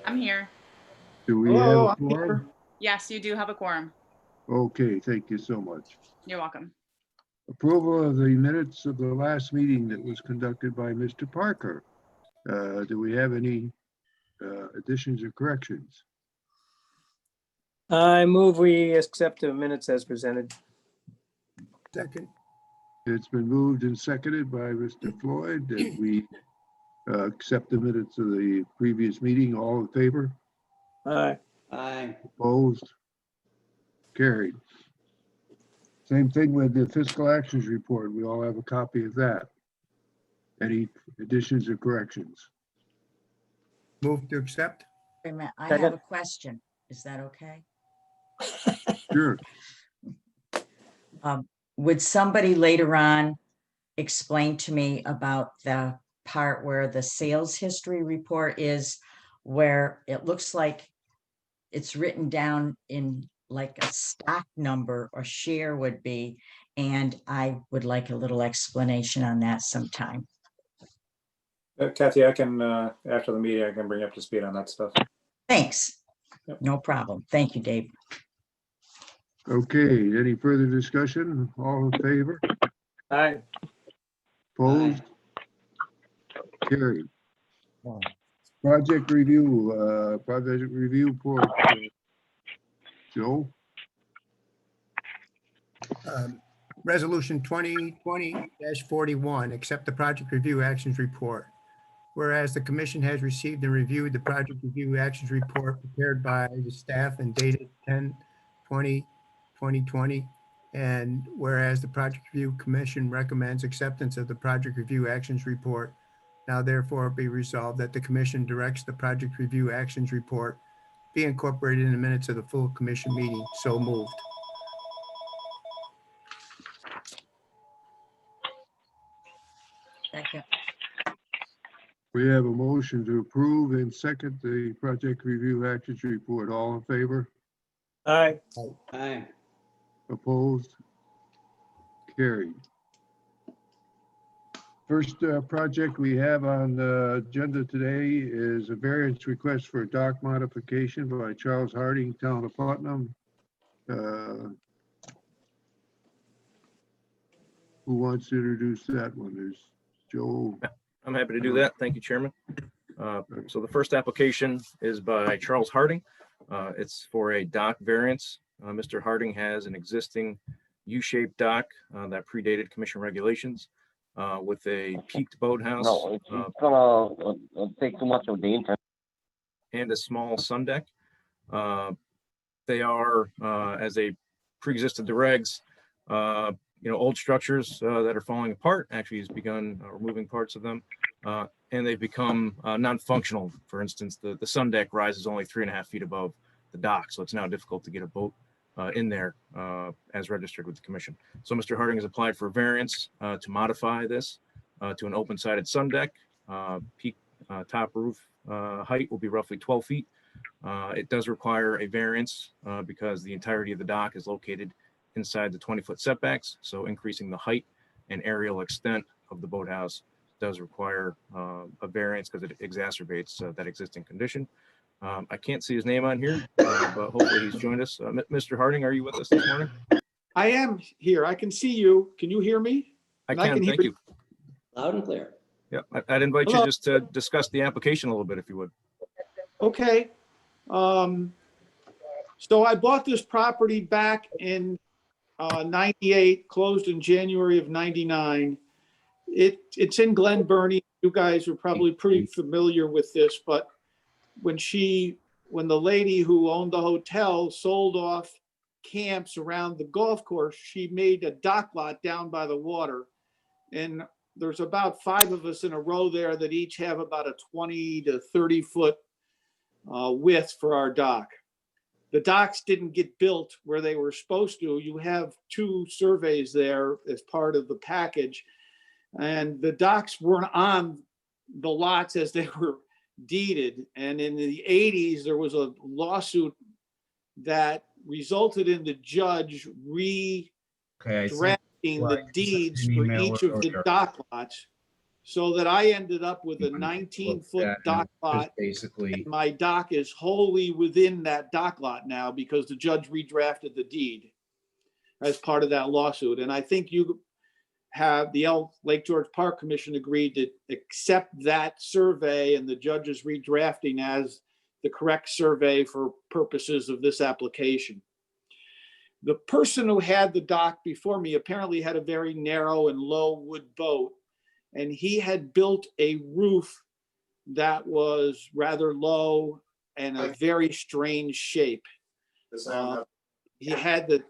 I'm here. Do we have Hello, a I'm here. quorum? Yes, you do have a quorum. Okay, thank you so much. You're welcome. Approval of the minutes of the last meeting that was conducted by Mr. Parker. Do we have any additions or corrections? I move we accept the minutes as presented. Second. It's been moved and seconded by Mr. Floyd that we accept the minutes of the previous meeting. All in favor? Aye. Aye. Opposed? Carried. Same thing with the fiscal actions report. We all have a copy of that. Any additions or corrections? Move to accept. Wait a minute, I Second. have a question. Is that okay? Sure. Would somebody later on explain to me about the part where the sales history report is, where it looks like it's written down in like a stock number or share would be, and I would like a little explanation on that sometime. Kathy, I can, after the meeting, I can bring you up to speed on that stuff. Thanks. Yep. No problem. Thank you, Dave. Okay, any further discussion? All in favor? Aye. Opposed? Carried. Project review report. Joe? Resolution 2020-41, accept the project review actions report. Whereas the commission has received and reviewed the project review actions report prepared by the staff and dated 10/20/2020. And whereas the project review commission recommends acceptance of the project review actions report, now therefore be resolved that the commission directs the project review actions report be incorporated in the minutes of the full commission meeting. So moved. Second. We have a motion to approve and second the project review actions report. All in favor? Aye. Aye. Opposed? Carried. First project we have on the agenda today is a variance request for a dock modification by Charles Harding, Town of Putnam. Who wants to introduce that one? There's Joe. I'm happy to do that. Thank you, Chairman. So the first application is by Charles Harding. It's for a dock variance. Mr. Harding has an existing U-shaped dock that predated commission regulations with a peaked boathouse. No, it's gonna take too much of the internet. And a small sun deck. They are, as they pre-existed the regs, old structures that are falling apart. Actually, he's begun removing parts of them, and they've become non-functional. For instance, the sun deck rises only 3.5 feet above the dock, so it's now difficult to get a boat in there as registered with the commission. So Mr. Harding has applied for a variance to modify this to an open-sided sun deck. Peak top roof height will be roughly 12 feet. It does require a variance because the entirety of the dock is located inside the 20-foot setbacks. So increasing the height and aerial extent of the boathouse does require a variance because it exacerbates that existing condition. I can't see his name on here, but hopefully he's joined us. Mr. Harding, are you with us this morning? I am here. I can see you. Can you hear me? I And can, thank you. Loud and clear. Yeah, I'd invite Hello. you just to discuss the application a little bit, if you would. Okay. So I bought this property back in 98, closed in January of 99. It's in Glen Burnie. You guys are probably pretty familiar with this, but when the lady who owned the hotel sold off camps around the golf course, she made a dock lot down by the water. And there's about 5 of us in a row there that each have about a 20 to 30 foot width for our dock. The docks didn't get built where they were supposed to. You have 2 surveys there as part of the package. And the docks weren't on the lots as they were deeded. And in the 80s, there was a lawsuit that resulted in the judge redrafting the deeds for each of the dock lots. so that I ended up with a 19-foot dock lot. Basically, My dock is wholly within that dock lot now because the judge redrafted the deed as part of that lawsuit. And I think you have the Lake George Park Commission agreed to accept that survey and the judge's redrafting as the correct survey for purposes of this application. The person who had the dock before me apparently had a very narrow and low wood boat, and he had built a roof that was rather low and a very strange shape. He had the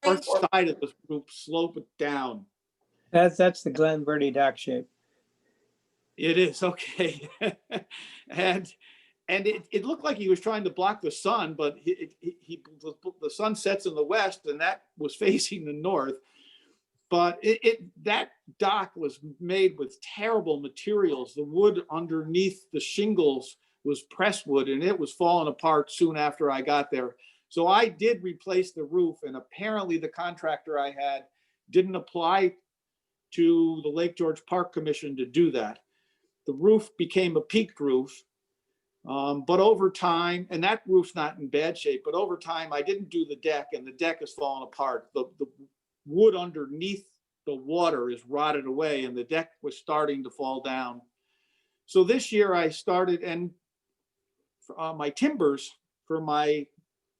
north side of the roof slope it down. That's the Glen Verde dock shape. It is, okay. And it looked like he was trying to block the sun, but the sun sets in the west and that was facing the north. But that dock was made with terrible materials. The wood underneath the shingles was pressed wood and it was falling apart soon after I got there. So I did replace the roof, and apparently the contractor I had didn't apply to the Lake George Park Commission to do that. The roof became a peaked roof, but over time, and that roof's not in bad shape, but over time I didn't do the deck and the deck has fallen apart. The wood underneath the water is rotted away and the deck was starting to fall down. So this year I started, and my timbers for my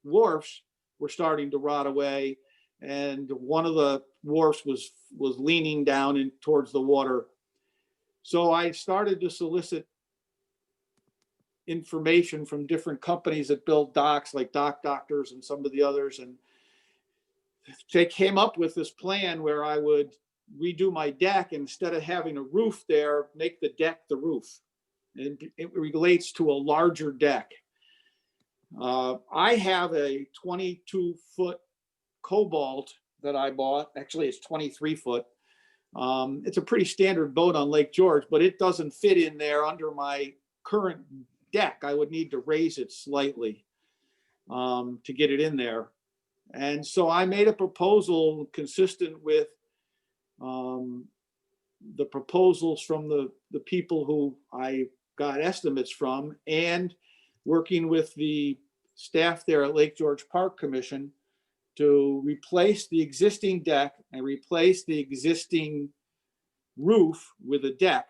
wharfs were starting to rot away, and one of the wharfs was leaning down in towards the water. So I started to solicit information from different companies that build docks, like Dock Doctors and some of the others, and they came up with this plan where I would redo my deck. Instead of having a roof there, make the deck the roof. And it relates to a larger deck. I have a 22-foot Cobalt that I bought. Actually, it's 23 foot. It's a pretty standard boat on Lake George, but it doesn't fit in there under my current deck. I would need to raise it slightly to get it in there. And so I made a proposal consistent with the proposals from the people who I got estimates from, and working with the staff there at Lake George Park Commission to replace the existing deck and replace the existing roof with a deck,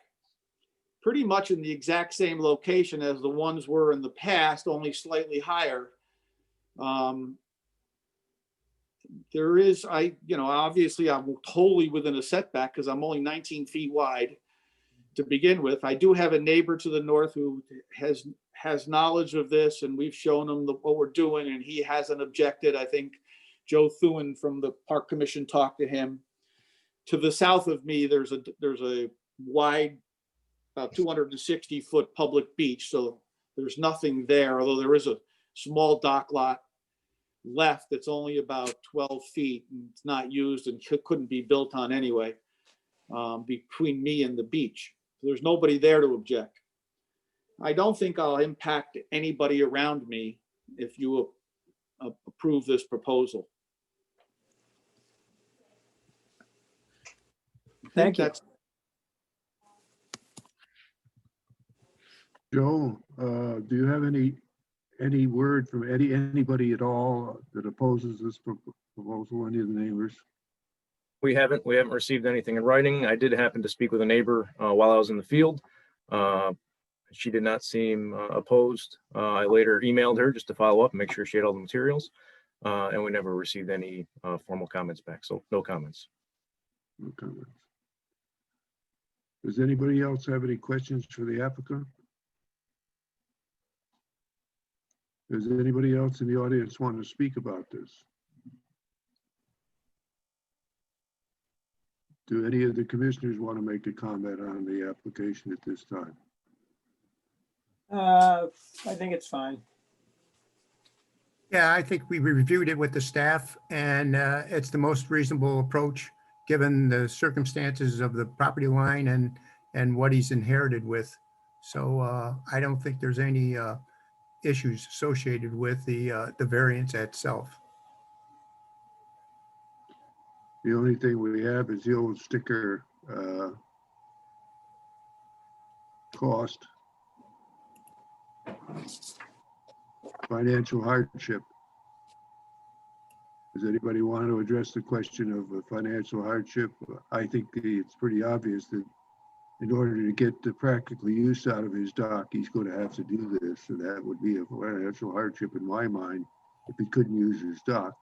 pretty much in the exact same location as the ones were in the past, only slightly higher. There is, obviously I'm totally within a setback because I'm only 19 feet wide to begin with. I do have a neighbor to the north who has knowledge of this, and we've shown him what we're doing, and he hasn't objected. I think Joe Thuin from the Park Commission talked to him. To the south of me, there's a wide, about 260-foot public beach, so there's nothing there, although there is a small dock lot left that's only about 12 feet and it's not used and couldn't be built on anyway, between me and the beach. So there's nobody there to object. I don't think I'll impact anybody around me if you approve this proposal. Thank you. Joe, do you have any word from anybody at all that opposes this proposal, any of the neighbors? We haven't received anything in writing. I did happen to speak with a neighbor while I was in the field. She did not seem opposed. I later emailed her just to follow up and make sure she had all the materials. And we never received any formal comments back. So no comments. No comments. Does anybody else have any questions for the applicant? Does anybody else in the audience want to speak about this? Do any of the commissioners want to make a comment on the application at this time? I think it's fine. Yeah, I think we reviewed it with the staff, and it's the most reasonable approach given the circumstances of the property line and what he's inherited with. So I don't think there's any issues associated with the variance itself. The only thing we have is the old sticker cost. Financial hardship. Does anybody want to address the question of financial hardship? I think it's pretty obvious that in order to get the practical use out of his dock, he's going to have to do this. And that would be a financial hardship in my mind if he couldn't use his dock.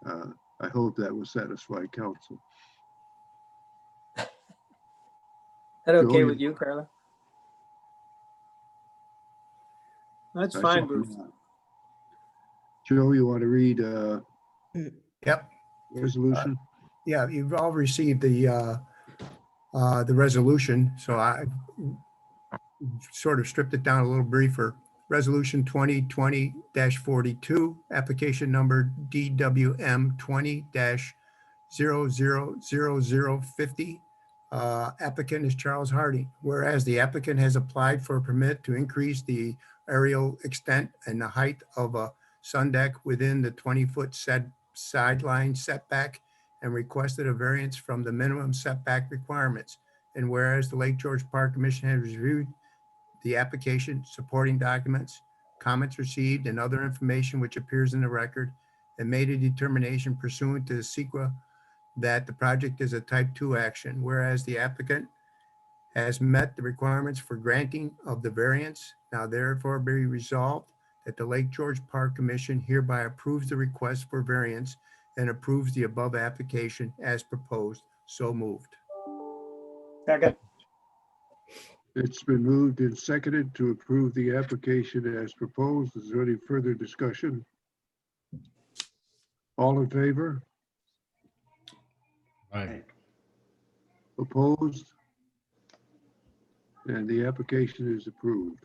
I hope that will satisfy council. That okay Joe, with you, Carla? That's I fine, saw Bruce. that. Joe, you want to read Yep. resolution? Yeah, you've all received the resolution, so I sort of stripped it down a little briefer. Resolution 2020-42, application number DWM 20-000050. Applicant is Charles Hardy. Whereas the applicant has applied for a permit to increase the aerial extent and the height of a sun deck within the 20-foot sideline setback and requested a variance from the minimum setback requirements. And whereas the Lake George Park Commission has reviewed the application, supporting documents, comments received, and other information which appears in the record, and made a determination pursuant to the SEQA that the project is a type 2 action, whereas the applicant has met the requirements for granting of the variance. Now therefore be resolved that the Lake George Park Commission hereby approves the request for variance and approves the above application as proposed. So moved. Second. It's been moved and seconded to approve the application as proposed. Is there any further discussion? All in favor? Aye. Opposed? And the application is approved.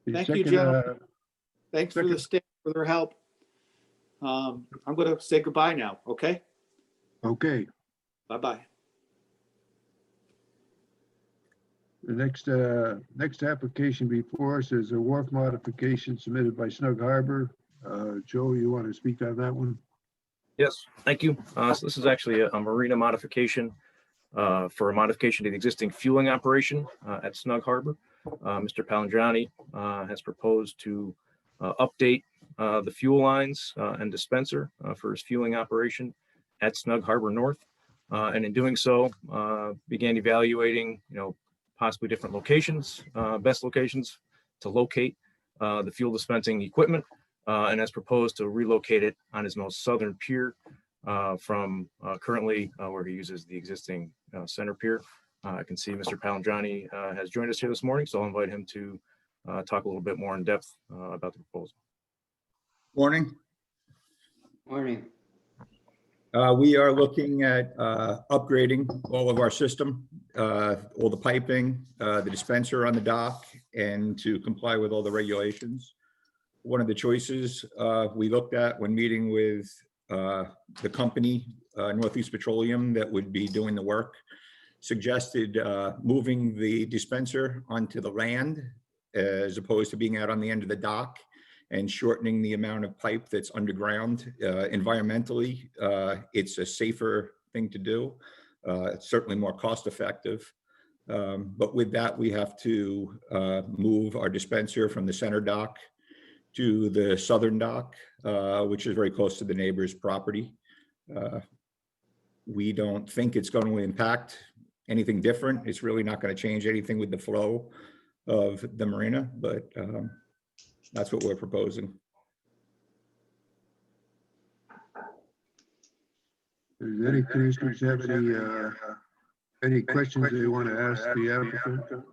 The Thank you, second, gentlemen. Thanks for the second- staff for their help. I'm going to say goodbye now, okay? Okay, Bye-bye. the next application before us is a wharf modification submitted by Snug Harbor. Joe, you want to speak on that one? Yes, thank you. So this is actually a marina modification for a modification to the existing fueling operation at Snug Harbor. Mr. Palandrani has proposed to update the fuel lines and dispenser for his fueling operation at Snug Harbor North. And in doing so, began evaluating, possibly different locations, best locations to locate the fuel dispensing equipment, and has proposed to relocate it on his most southern pier from currently where he uses the existing center pier. I can see Mr. Palandrani has joined us here this morning, so I'll invite him to talk a little bit more in depth about the proposal. Morning. Morning. We are looking at upgrading all of our system, all the piping, the dispenser on the dock, and to comply with all the regulations. One of the choices we looked at when meeting with the company, Northeast Petroleum, that would be doing the work, suggested moving the dispenser onto the land as opposed to being out on the end of the dock, and shortening the amount of pipe that's underground. Environmentally, it's a safer thing to do. It's certainly more cost effective. But with that, we have to move our dispenser from the center dock to the southern dock, which is very close to the neighbor's property. We don't think it's going to impact anything different. It's really not going to change anything with the flow of the marina, but that's what we're proposing. Does any commissioners have any questions they want to ask the applicant?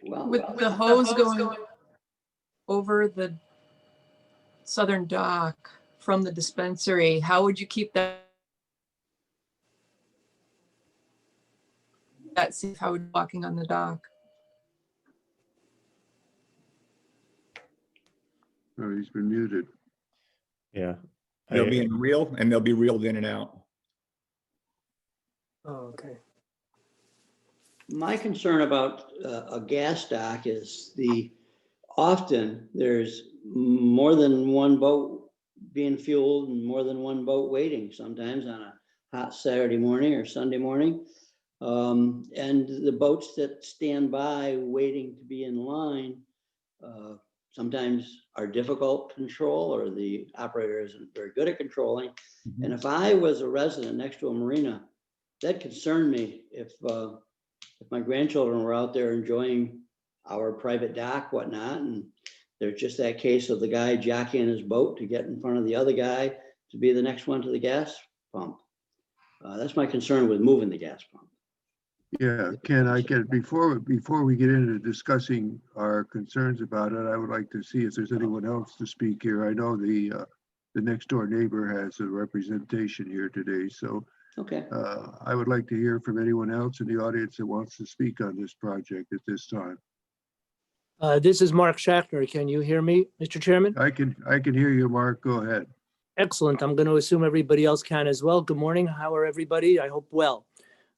Well, With the hose going over the southern dock from the dispensary, how would you keep that safe? How would you walking on the dock? Oh, he's been muted. Yeah. They'll be in a reel and they'll be reeled in and out. Oh, okay. my concern about a gas dock is often there's more than one boat being fueled and more than one boat waiting sometimes on a hot Saturday morning or Sunday morning. And the boats that stand by waiting to be in line sometimes are difficult to control, or the operator isn't very good at controlling. And if I was a resident next to a marina, that concerned me. If my grandchildren were out there enjoying our private dock, whatnot, and there's just that case of the guy jockeying his boat to get in front of the other guy to be the next one to the gas pump. That's my concern with moving the gas pump. Yeah, Ken, before we get into discussing our concerns about it, I would like to see if there's anyone else to speak here. I know the next door neighbor has a representation here today, so Okay. I would like to hear from anyone else in the audience that wants to speak on this project at this time. This is Mark Schachtner. Can you hear me, Mr. Chairman? I can hear you, Mark. Go ahead. Excellent. I'm going to assume everybody else can as well. Good morning. How are everybody? I hope well.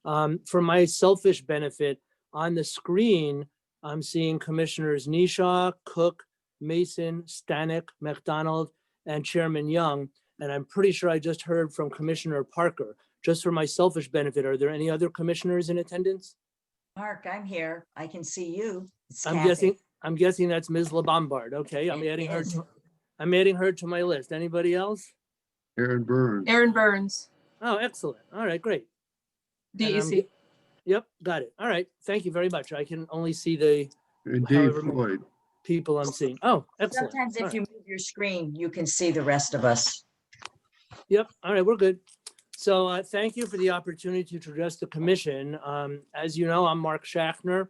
For my selfish benefit, on the screen, I'm seeing Commissioners Nisha, Cook, Mason, Stanek, McDonald, and Chairman Young. And I'm pretty sure I just heard from Commissioner Parker. Just for my selfish benefit, are there any other commissioners in attendance? Mark, I'm here. I can see you. It's I'm Kathy. guessing that's Ms. LeBombard. Okay, I'm It adding her is. to my list. Anybody else? Aaron Burns. Aaron Burns, Oh, excellent. All right, great. And I'm DEC. Yep, got it. All right, thank you very much. I can only see the And Dave however many Floyd. people I'm seeing. Oh, excellent. Sometimes All if right. you move your screen, you can see the rest of us. Yep, all right, we're good. So thank you for the opportunity to address the commission. As you know, I'm Mark Schachtner.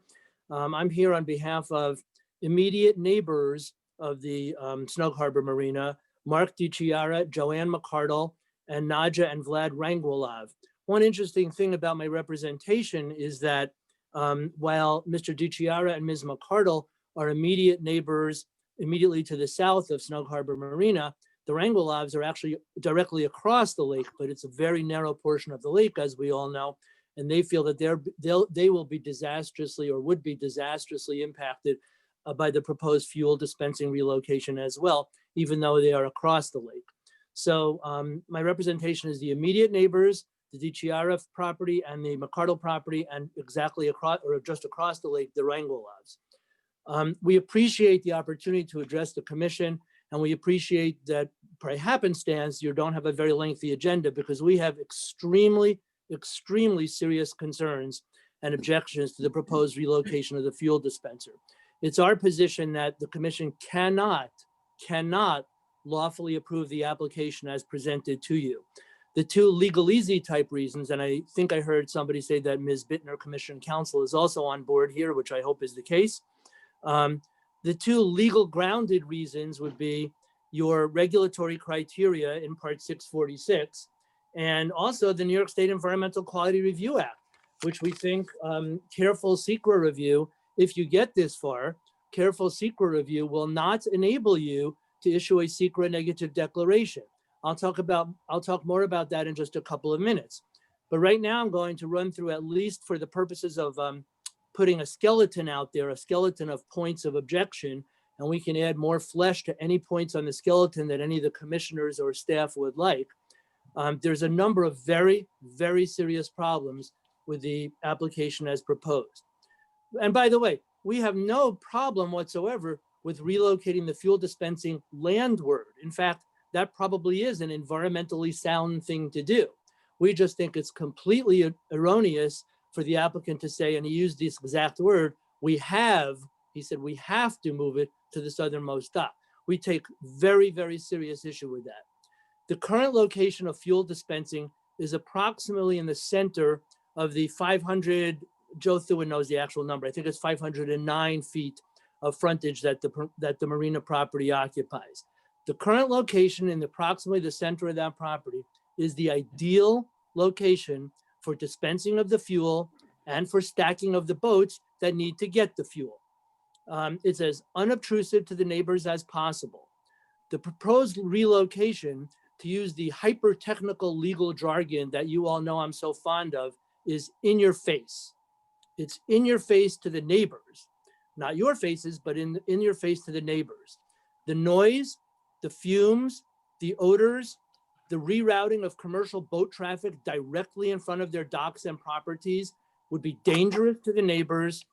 I'm here on behalf of immediate neighbors of the Snug Harbor Marina, Mark DiChiara, Joanne McCardle, and Nadja and Vlad Rangwilov. One interesting thing about my representation is that while Mr. DiChiara and Ms. McCardle are immediate neighbors immediately to the south of Snug Harbor Marina, the Rangwilovs are actually directly across the lake, but it's a very narrow portion of the lake, as we all know. And they feel that they will be disastrously or would be disastrously impacted by the proposed fuel dispensing relocation as well, even though they are across the lake. So my representation is the immediate neighbors, the DiChiara property and the McCardle property, and exactly across or just across the lake, the Rangwilovs. We appreciate the opportunity to address the commission, and we appreciate that by happenstance, you don't have a very lengthy agenda because we have extremely serious concerns and objections to the proposed relocation of the fuel dispenser. It's our position that the commission cannot lawfully approve the application as presented to you. The two legalese type reasons, and I think I heard somebody say that Ms. Bittner, Commission Counsel, is also on board here, which I hope is the case. The two legal grounded reasons would be your regulatory criteria in Part 646, and also the New York State Environmental Quality Review Act, which we think careful SEQRA review, if you get this far, careful SEQRA review will not enable you to issue a SEQRA negative declaration. I'll talk more about that in just a couple of minutes. But right now I'm going to run through, at least for the purposes of putting a skeleton out there, a skeleton of points of objection, and we can add more flesh to any points on the skeleton that any of the commissioners or staff would like. There's a number of very serious problems with the application as proposed. And by the way, we have no problem whatsoever with relocating the fuel dispensing landward. In fact, that probably is an environmentally sound thing to do. We just think it's completely erroneous for the applicant to say, and he used this exact word, he said, we have to move it to the southernmost dock. We take very serious issue with that. The current location of fuel dispensing is approximately in the center of the 500, Joe Thuin knows the actual number, I think it's 509 feet of frontage that the marina property occupies. The current location in approximately the center of that property is the ideal location for dispensing of the fuel and for stacking of the boats that need to get the fuel. It's as unobtrusive to the neighbors as possible. The proposed relocation, to use the hyper-technical legal jargon that you all know I'm so fond of, is in your face. It's in your face to the neighbors, not your faces, but in your face to the neighbors. The noise, the fumes, the odors, the rerouting of commercial boat traffic directly in front of their docks and properties would be dangerous to the neighbors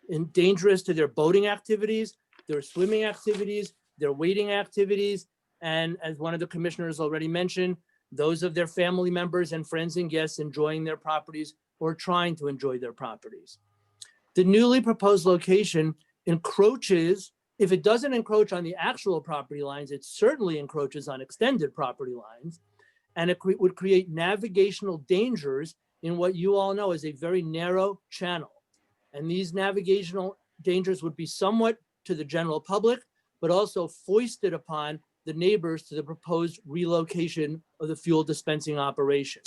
and dangerous to their boating activities, their swimming activities, their wading activities, and as one of the commissioners already mentioned, those of their family members and friends and guests enjoying their properties or trying to enjoy their properties. The newly proposed location encroaches, if it doesn't encroach on the actual property lines, it certainly encroaches on extended property lines, and it would create navigational dangers in what you all know is a very narrow channel. And these navigational dangers would be somewhat to the general public, but also foisted upon the neighbors to the proposed relocation of the fuel dispensing operation.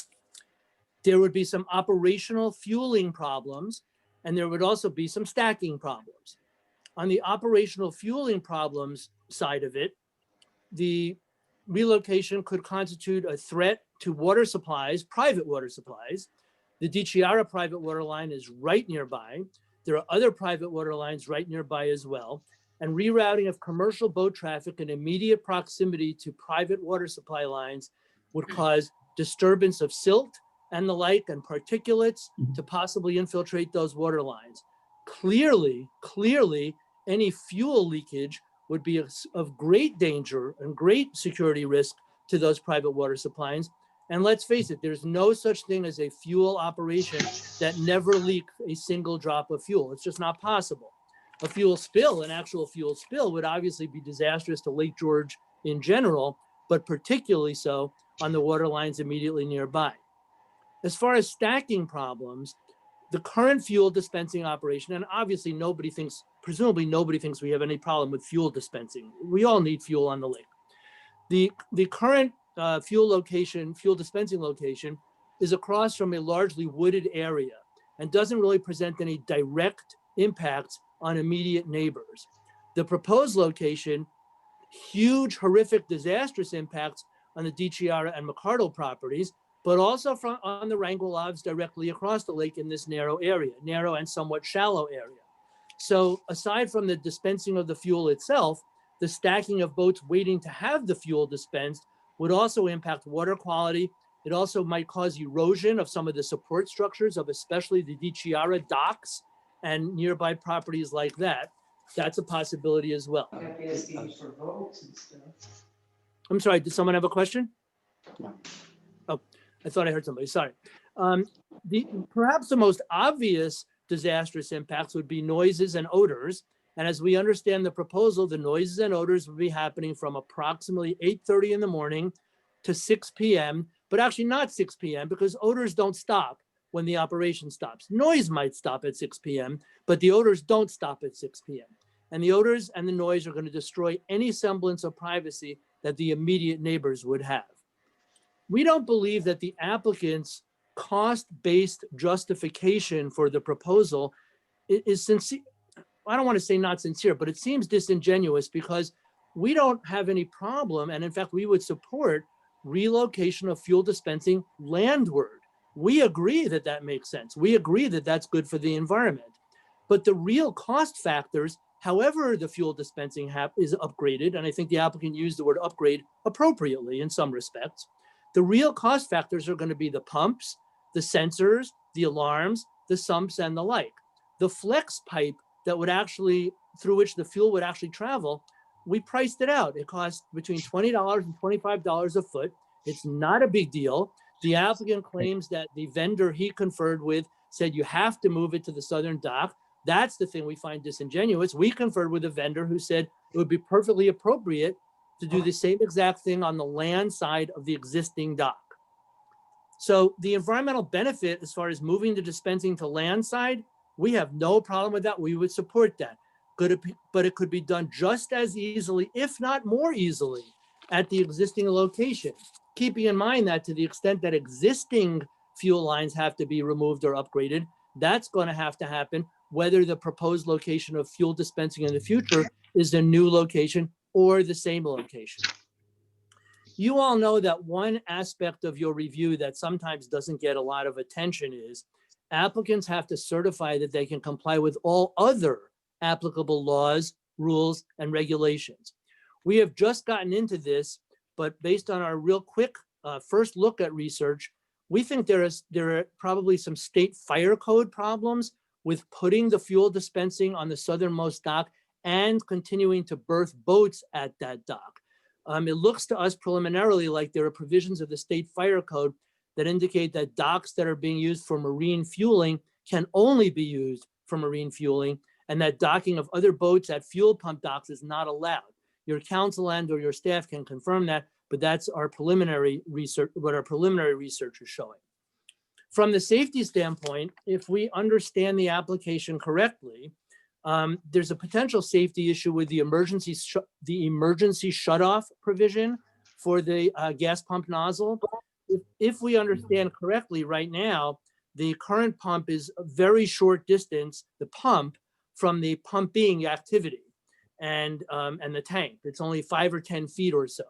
There would be some operational fueling problems, and there would also be some stacking problems. On the operational fueling problems side of it, the relocation could constitute a threat to water supplies, private water supplies. The DiChiara private water line is right nearby. There are other private water lines right nearby as well. And rerouting of commercial boat traffic in immediate proximity to private water supply lines would cause disturbance of silt and the like and particulates to possibly infiltrate those water lines. Clearly, any fuel leakage would be of great danger and great security risk to those private water supplies. And let's face it, there's no such thing as a fuel operation that never leaks a single drop of fuel. It's just not possible. A fuel spill, an actual fuel spill, would obviously be disastrous to Lake George in general, but particularly so on the water lines immediately nearby. As far as stacking problems, the current fuel dispensing operation, and obviously presumably nobody thinks we have any problem with fuel dispensing. We all need fuel on the lake. The current fuel dispensing location is across from a largely wooded area and doesn't really present any direct impacts on immediate neighbors. The proposed location, huge, horrific, disastrous impacts on the DiChiara and McCardle properties, but also on the Rangelovs directly across the lake in this narrow area, narrow and somewhat shallow area. So aside from the dispensing of the fuel itself, the stacking of boats waiting to have the fuel dispensed would also impact water quality. It also might cause erosion of some of the support structures of especially the DiChiara docks and nearby properties like that. That's a possibility as well. I'm sorry, did someone have a question? No. Oh, I thought I heard somebody, sorry. Perhaps the most obvious disastrous impacts would be noises and odors. And as we understand the proposal, the noises and odors would be happening from approximately 8:30 in the morning to 6 p.m., but actually not 6 p.m. because odors don't stop when the operation stops. Noise might stop at 6 p.m., but the odors don't stop at 6 p.m. And the odors and the noise are going to destroy any semblance of privacy that the immediate neighbors would have. We don't believe that the applicant's cost-based justification for the proposal is sincere. I don't want to say not sincere, but it seems disingenuous because we don't have any problem. And in fact, we would support relocation of fuel dispensing landward. We agree that that makes sense. We agree that that's good for the environment. But the real cost factors, however the fuel dispensing is upgraded, and I think the applicant used the word upgrade appropriately in some respects, the real cost factors are going to be the pumps, the sensors, the alarms, the sumps, and the like. The flex pipe that would actually, through which the fuel would actually travel, we priced it out. It costs between $20 and $25 a foot. It's not a big deal. The applicant claims that the vendor he conferred with said you have to move it to the southern dock. That's the thing we find disingenuous. We conferred with a vendor who said it would be perfectly appropriate to do the same exact thing on the land side of the existing dock. So the environmental benefit as far as moving the dispensing to land side, we have no problem with that. We would support that. But it could be done just as easily, if not more easily, at the existing location. Keeping in mind that to the extent that existing fuel lines have to be removed or upgraded, that's going to have to happen whether the proposed location of fuel dispensing in the future is a new location or the same location. You all know that one aspect of your review that sometimes doesn't get a lot of attention is applicants have to certify that they can comply with all other applicable laws, rules, and regulations. We have just gotten into this but based on our real quick first look at research, we think there are probably some state fire code problems with putting the fuel dispensing on the southernmost dock and continuing to berth boats at that dock. It looks to us preliminarily like there are provisions of the state fire code that indicate that docks that are being used for marine fueling can only be used for marine fueling, and that docking of other boats at fuel pump docks is not allowed. Your counsel and or your staff can confirm that, but that's our preliminary research, what our preliminary research is showing. From the safety standpoint, if we understand the application correctly, there's a potential safety issue with the emergency shutoff provision for the gas pump nozzle. If we understand correctly right now, the current pump is a very short distance, the pump, from the pumping activity and the tank. It's only 5 or 10 feet or so.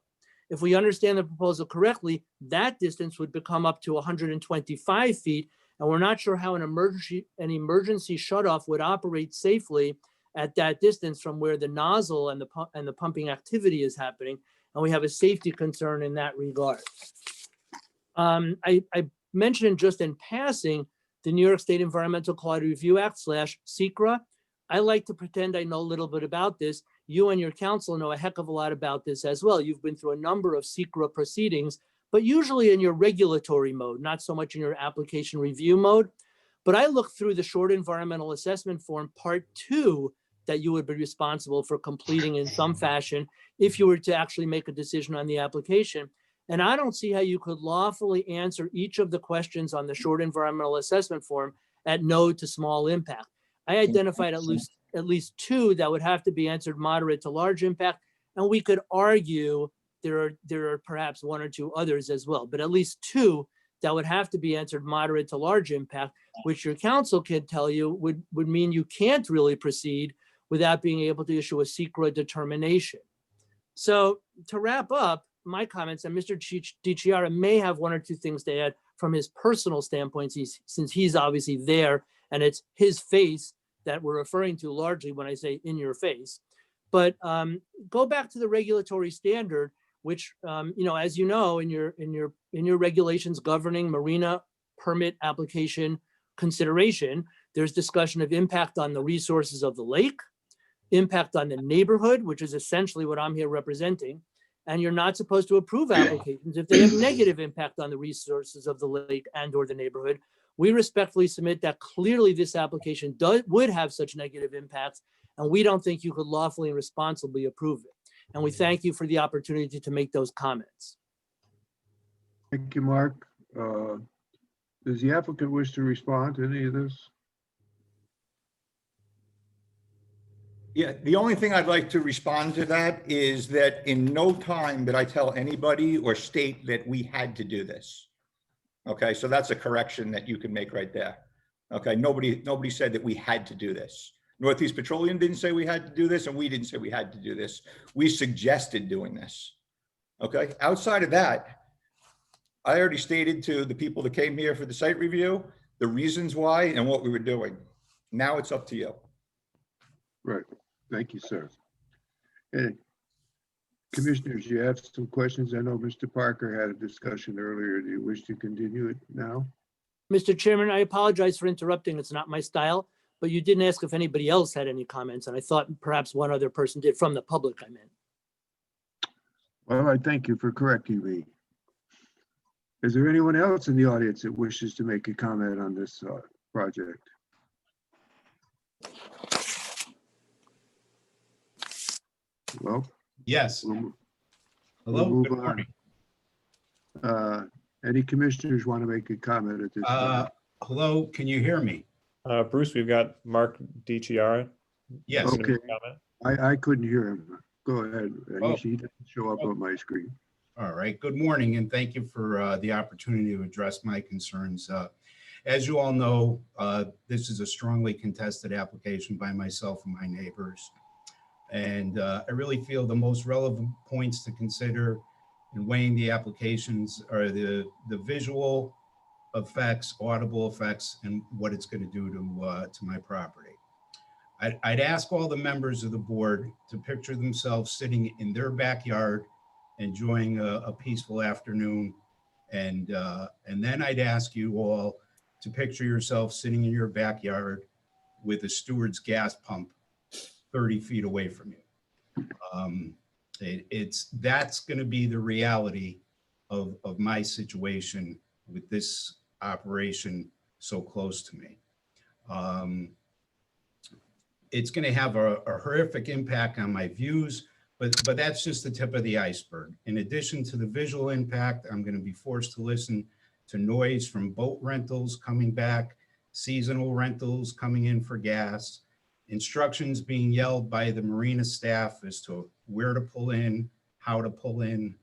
If we understand the proposal correctly, that distance would become up to 125 feet, and we're not sure how an emergency shutoff would operate safely at that distance from where the nozzle and the pumping activity is happening, and we have a safety concern in that regard. I mentioned just in passing the New York State Environmental Quality Review Act /SECRA. I like to pretend I know a little bit about this. You and your counsel know a heck of a lot about this as well. You've been through a number of SECRA proceedings, but usually in your regulatory mode, not so much in your application review mode. But I looked through the short environmental assessment form part 2 that you would be responsible for completing in some fashion if you were to actually make a decision on the application. And I don't see how you could lawfully answer each of the questions on the short environmental assessment form at no to small impact. I identified at least 2 that would have to be answered moderate to large impact, and we could argue there are perhaps 1 or 2 others as well, but at least 2 that would have to be answered moderate to large impact, which your counsel can tell you would mean you can't really proceed without being able to issue a SECRA determination. So to wrap up my comments, and Mr. DiChiara may have 1 or 2 things to add from his personal standpoint, since he's obviously there, and it's his face that we're referring to largely when I say in your face. But go back to the regulatory standard, which, as you know, in your regulations governing marina permit application consideration, there's discussion of impact on the resources of the lake, impact on the neighborhood, which is essentially what I'm here representing. And you're not supposed to approve applications if they have negative impact on the resources of the lake and or the neighborhood. We respectfully submit that clearly this application would have such negative impacts, and we don't think you could lawfully and responsibly approve it. And we thank you for the opportunity to make those comments. Thank you, Mark. Does the applicant wish to respond to any of this? Yeah, the only thing I'd like to respond to that is that in no time did I tell anybody or state that we had to do this. Okay, so that's a correction that you can make right there. Okay, nobody said that we had to do this. Northeast Petroleum didn't say we had to do this, and we didn't say we had to do this. We suggested doing this. Okay, outside of that, I already stated to the people that came here for the site review, the reasons why and what we were doing. Now it's up to you. Right. Thank you, sir. And commissioners, you have some questions. I know Mr. Parker had a discussion earlier. Do you wish to continue it now? Mr. Chairman, I apologize for interrupting. It's not my style, but you didn't ask if anybody else had any comments, and I thought perhaps one other person did from the public, I meant. Well, I thank you for correcting me. Is there anyone else in the audience that wishes to make a comment on this project? Well, yes. Hello. Hello. Good morning. Any commissioners want to make a comment at this time? Hello. Can you hear me? Bruce, we've got Mark DiChiara. Yes. Okay. I couldn't hear him. Go ahead. Oh. He didn't show up on my screen. All right. Good morning, and thank you for the opportunity to address my concerns. As you all know, this is a strongly contested application by myself and my neighbors. And I really feel the most relevant points to consider in weighing the applications are the visual effects, audible effects, and what it's going to do to my property. I'd ask all the members of the board to picture themselves sitting in their backyard enjoying a peaceful afternoon. And then I'd ask you all to picture yourself sitting in your backyard with a Stewart's gas pump 30 feet away from you. That's going to be the reality of my situation with this operation so close to me. It's going to have a horrific impact on my views, but that's just the tip of the iceberg. In addition to the visual impact, I'm going to be forced to listen to noise from boat rentals coming back, seasonal rentals coming in for gas, instructions being yelled by the marina staff as to where to pull in, how to pull in.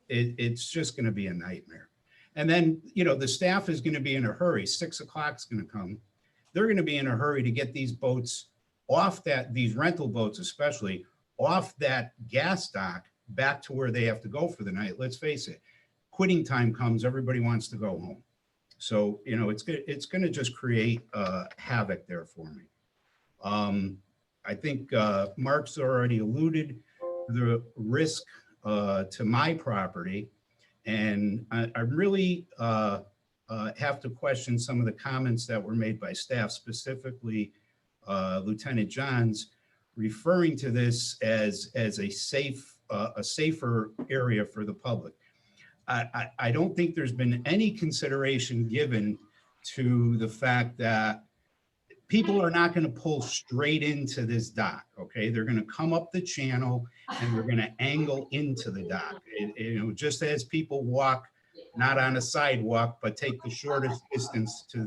It's just going to be a nightmare. And then, you know, the staff is going to be in a hurry. 6 o'clock is going to come. They're going to be in a hurry to get these boats off these rental boats, especially off that gas dock back to where they have to go for the night. Let's face it, quitting time comes, everybody wants to go home. So, you know, it's going to just create havoc there for me. I think Mark's already alluded to the risk to my property. And I really have to question some of the comments that were made by staff, specifically Lieutenant Johns, referring to this as a safer area for the public. I don't think there's been any consideration given to the fact that people are not going to pull straight into this dock, okay? They're going to come up the channel and they're going to angle into the dock. You know, just as people walk, not on a sidewalk, but take the shortest distance to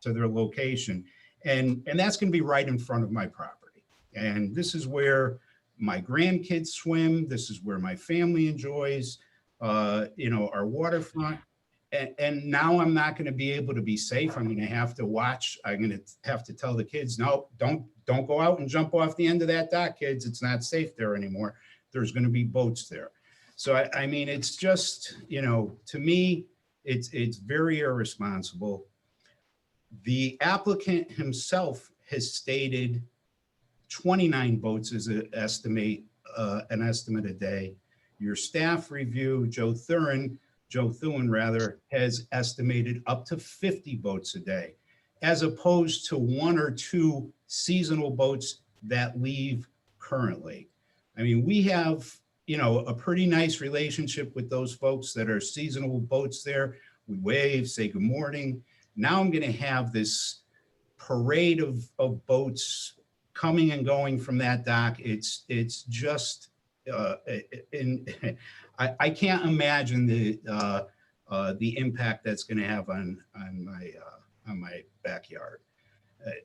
their location. And that's going to be right in front of my property. And this is where my grandkids swim. This is where my family enjoys, you know, our waterfront. And now I'm not going to be able to be safe. I'm going to have to watch. I'm going to have to tell the kids, no, don't go out and jump off the end of that dock, kids. It's not safe there anymore. There's going to be boats there. So, I mean, it's just, you know, to me, it's very irresponsible. The applicant himself has stated 29 boats is an estimate a day. Your staff review, Joe Thuen has estimated up to 50 boats a day, as opposed to 1 or 2 seasonal boats that leave currently. I mean, we have, you know, a pretty nice relationship with those folks that are seasonal boats there. We wave, say good morning. Now I'm going to have this parade of boats coming and going from that dock. It's just, I can't imagine the impact that's going to have on my backyard.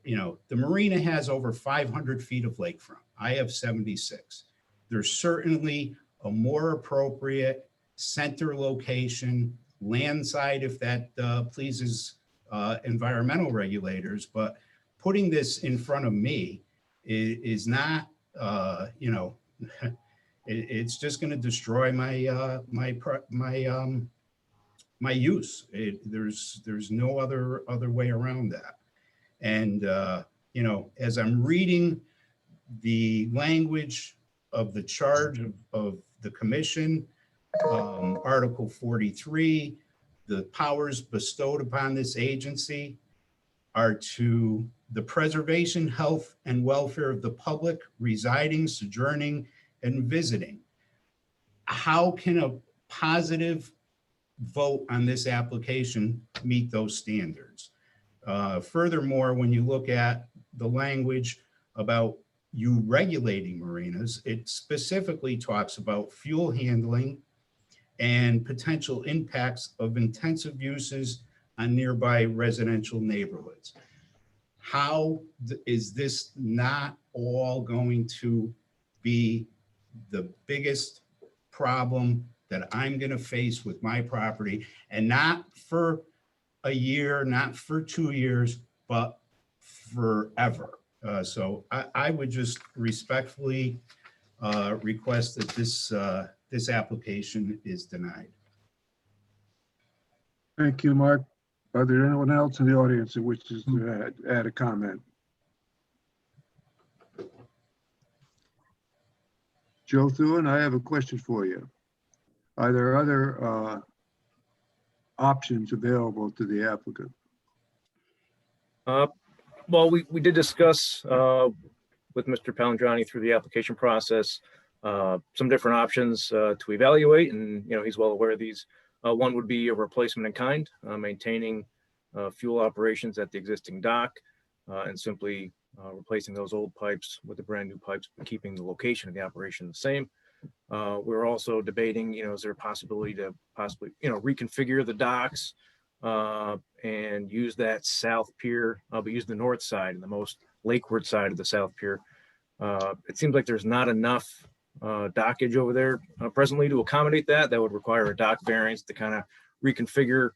You know, the marina has over 500 feet of lakefront. I have 76. There's certainly a more appropriate center location, landside, if that pleases environmental regulators. But putting this in front of me is not, you know, it's just going to destroy my my use. There's no other way around that. And you know, as I'm reading the language of the charge of the commission, Article 43, the powers bestowed upon this agency are to the preservation, health, and welfare of the public residing, sojourning, and visiting. How can a positive vote on this application meet those standards? Furthermore, when you look at the language about you regulating marinas, it specifically talks about fuel handling and potential impacts of intensive uses on nearby residential neighborhoods. How is this not all going to be the biggest problem that I'm going to face with my property, and not for a year, not for 2 years, but forever? So I would just respectfully request that this application is denied. Thank you, Mark. Are there anyone else in the audience that wishes to add a comment? Joe Thune, I have a question for you. Are there other options available to the applicant? Well, we did discuss with Mr. Palandrani through the application process some different options to evaluate, and he's well aware of these. One would be a replacement in kind, maintaining fuel operations at the existing dock, and simply replacing those old pipes with the brand new pipes, but keeping the location of the operation the same. We're also debating, is there a possibility to possibly, reconfigure the docks and use that south pier, but use the north side and the most lakeward side of the south pier. It seems like there's not enough dockage over there presently to accommodate that. That would require a dock variance to kind of reconfigure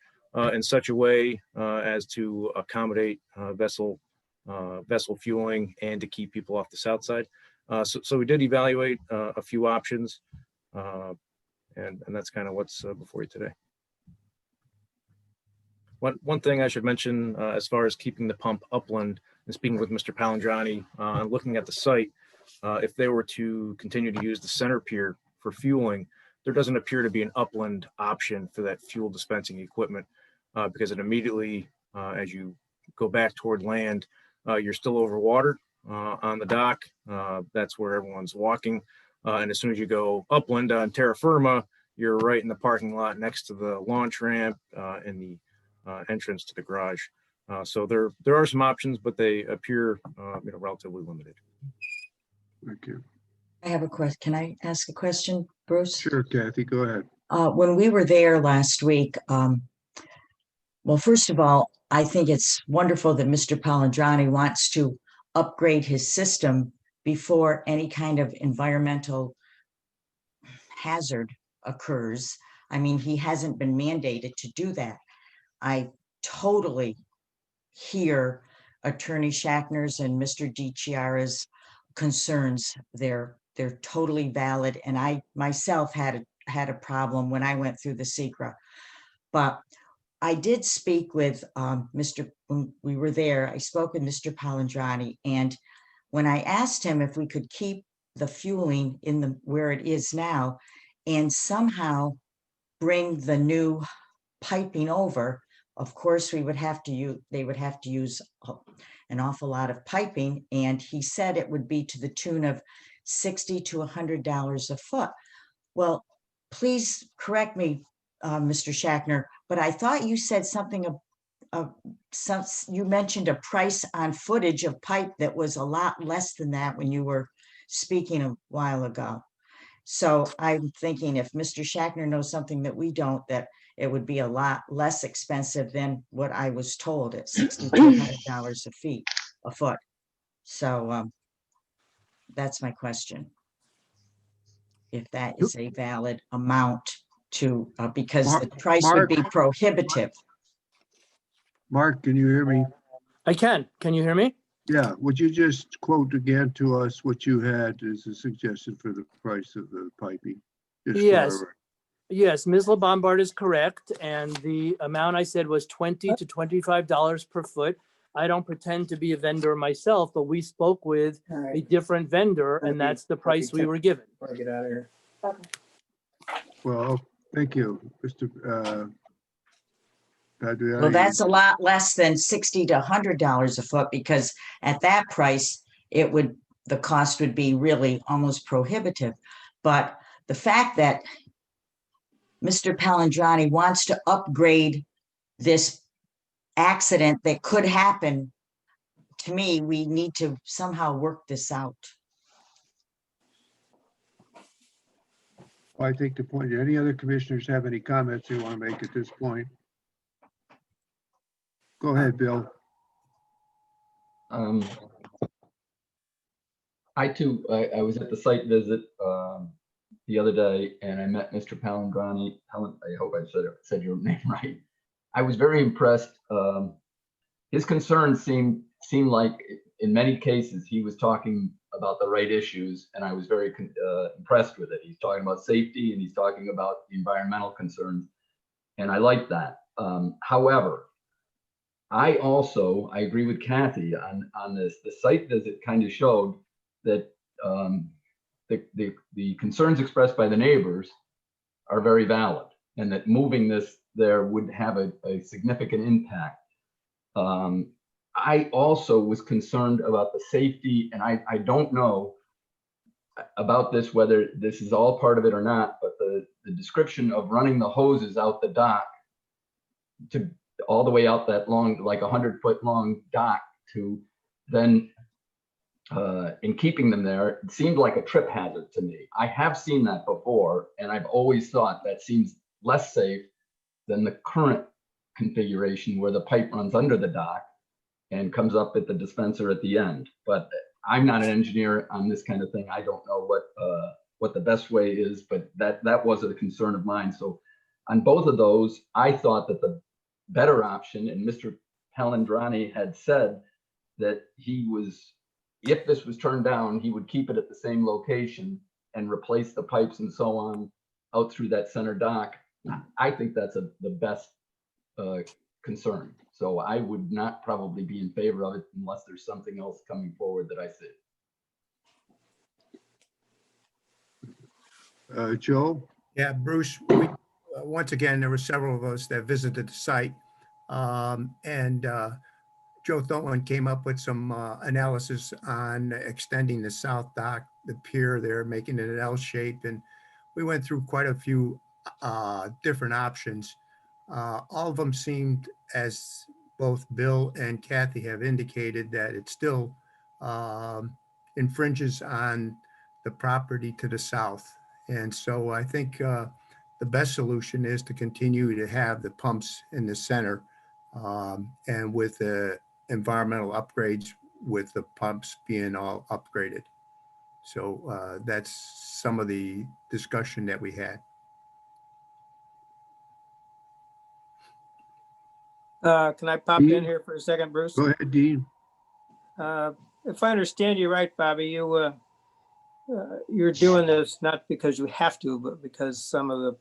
in such a way as to accommodate vessel fueling and to keep people off the south side. So we did evaluate a few options, and that's kind of what's before you today. One thing I should mention as far as keeping the pump upland, and speaking with Mr. Palandrani and looking at the site, if they were to continue to use the center pier for fueling, there doesn't appear to be an upland option for that fuel dispensing equipment because it immediately, as you go back toward land, you're still over water on the dock. That's where everyone's walking. And as soon as you go upland on terra firma, you're right in the parking lot next to the launch ramp and the entrance to the garage. So there are some options, but they appear relatively limited. Thank you. I have a question. Can I ask a question, Bruce? Sure, Kathy, go ahead. When we were there last week, well, first of all, I think it's wonderful that Mr. Palandrani wants to upgrade his system before any kind of environmental hazard occurs. I mean, he hasn't been mandated to do that. I totally hear Attorney Schachner's and Mr. DiChiara's concerns. They're totally valid. And I myself had a problem when I went through the SECRA. But I did speak with when we were there, I spoke with Mr. Palandrani, and when I asked him if we could keep the fueling in where it is now and somehow bring the new piping over, of course they would have to use an awful lot of piping, and he said it would be to the tune of $60 to $100 a foot. Well, please correct me, Mr. Schachner, but I thought you said something you mentioned a price on footage of pipe that was a lot less than that when you were speaking a while ago. So I'm thinking if Mr. Schachner knows something that we don't, that it would be a lot less expensive than what I was told at $60 to $100 a foot. So that's my question. If that is a valid amount to, because the price would be prohibitive. Mark, can you hear me? I can. Can you hear me? Yeah, would you just quote again to us what you had as a suggestion for the price of the piping? Just Yes. for- Yes, Ms. LaBombard is correct. And the amount I said was $20 to $25 per foot. I don't pretend to be a vendor myself, but we spoke with a different vendor, and that's the price we were given. Before I get out of here. Well, thank you, Mr. Pagliari. Well, that's a lot less than $60 to $100 a foot, because at that price, the cost would be really almost prohibitive. But the fact that Mr. Palandrani wants to upgrade this accident that could happen, to me, we need to somehow work this out. I think the point, any other commissioners have any comments they want to make at this point? Go ahead, Bill. I too, I was at the site visit the other day, and I met Mr. Palandrani. I hope I said your name right. I was very impressed. His concerns seemed like, in many cases, he was talking about the right issues, and I was very impressed with it. He's talking about safety, and he's talking about the environmental concerns, and I like that. However, I agree with Kathy on this. The site visit kind of showed that the concerns expressed by the neighbors are very valid, and that moving this there would have a significant impact. I also was concerned about the safety, and I don't know about this, whether this is all part of it or not, but the description of running the hoses out the dock to all the way out that long, like 100-foot long dock, to then in keeping them there, it seemed like a trip hazard to me. I have seen that before, and I've always thought that seems less safe than the current configuration where the pipe runs under the dock and comes up at the dispenser at the end. But I'm not an engineer on this kind of thing. I don't know what the best way is, but that was a concern of mine. So on both of those, I thought that the better option, and Mr. Palandrani had said that he was, if this was turned down, he would keep it at the same location and replace the pipes and so on out through that center dock. I think that's the best concern. So I would not probably be in favor of it unless there's something else coming forward that I see. Joe? Yeah, Bruce, once again, there were several of us that visited the site. Joe Tholen came up with some analysis on extending the south dock, the pier there, making it an L shape. And we went through quite a few different options. All of them seemed, as both Bill and Kathy have indicated, that it still infringes on the property to the south. And so I think the best solution is to continue to have the pumps in the center, and with the environmental upgrades, with the pumps being all upgraded. So that's some of the discussion that we had. Can I pop in here for a second, Bruce? Go ahead, Dean. If I understand you right, Bobby, you're doing this not because you have to, but because some of the,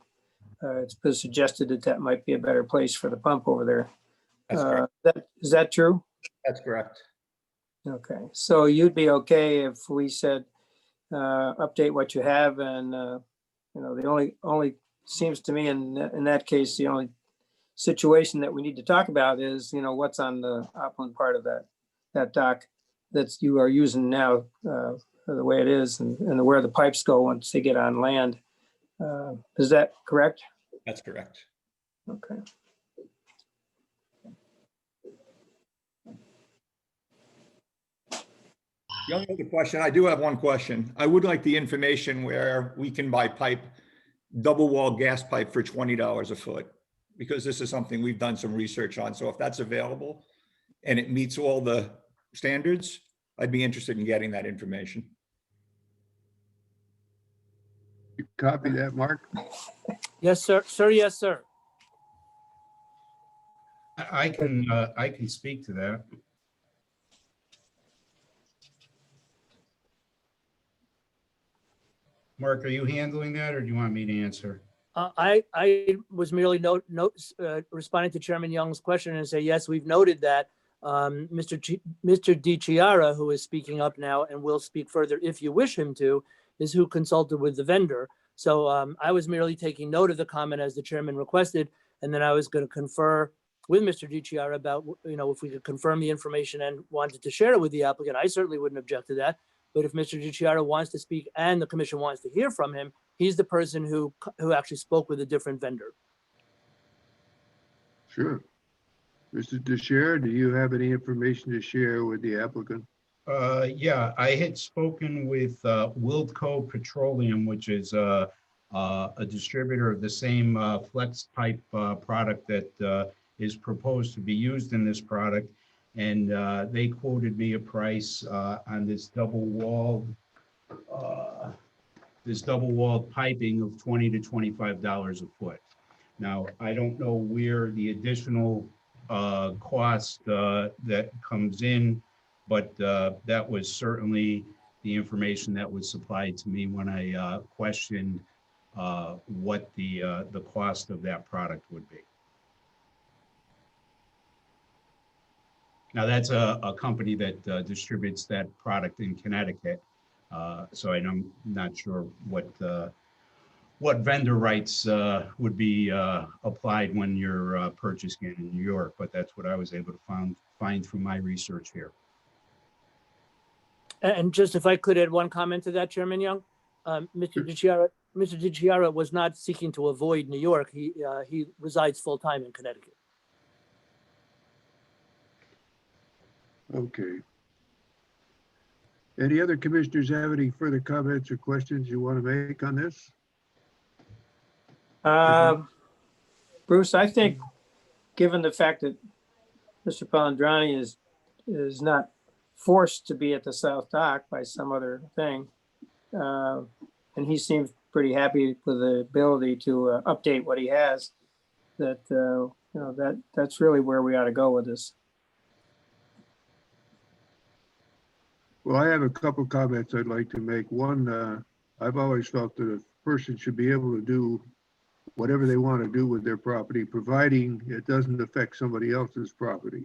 it's been suggested that might be a better place for the pump over there. That's correct. Is that true? That's correct. Okay, so you'd be okay if we said, update what you have, and the only seems to me in that case, the only situation that we need to talk about is, what's on the upland part of that dock that you are using now, the way it is, and where the pipes go once they get on land. Is that correct? That's correct. Okay. The only other question, I do have one question. I would like the information where we can buy pipe, double wall gas pipe for $20 a foot, because this is something we've done some research on. So if that's available and it meets all the standards, I'd be interested in getting that information. You copy that, Mark? Yes, sir. Sir, yes, sir. I can speak to that. Mark, are you handling that, or do you want me to answer? I was merely responding to Chairman Young's question and say, yes, we've noted that Mr. DiChiara, who is speaking up now and will speak further if you wish him to, is who consulted with the vendor. So I was merely taking note of the comment as the chairman requested, and then I was going to confer with Mr. DiChiara about, if we could confirm the information and wanted to share it with the applicant. I certainly wouldn't object to that. But if Mr. DiChiara wants to speak and the commission wants to hear from him, he's the person who actually spoke with a different vendor. Sure. Mr. DeShare, do you have any information to share with the applicant? Yeah, I had spoken with Wildco Petroleum, which is a distributor of the same flex pipe product that is proposed to be used in this product. And they quoted me a price on this double walled piping of $20 to $25 a foot. Now, I don't know where the additional cost that comes in, but that was certainly the information that was supplied to me when I questioned what the cost of that product would be. Now, that's a company that distributes that product in Connecticut. So I'm not sure what vendor rights would be applied when you're purchasing it in New York, but that's what I was able to find through my research here. And just if I could add one comment to that, Chairman Young, Mr. DiChiara was not seeking to avoid New York. He resides full-time in Connecticut. Okay. Any other commissioners have any further comments or questions you want to make on this? Bruce, I think, given the fact that Mr. Palandrani is not forced to be at the South Dock by some other thing, and he seems pretty happy with the ability to update what he has, that that's really where we ought to go with this. Well, I have a couple comments I'd like to make. One, I've always felt that a person should be able to do whatever they want to do with their property, providing it doesn't affect somebody else's property.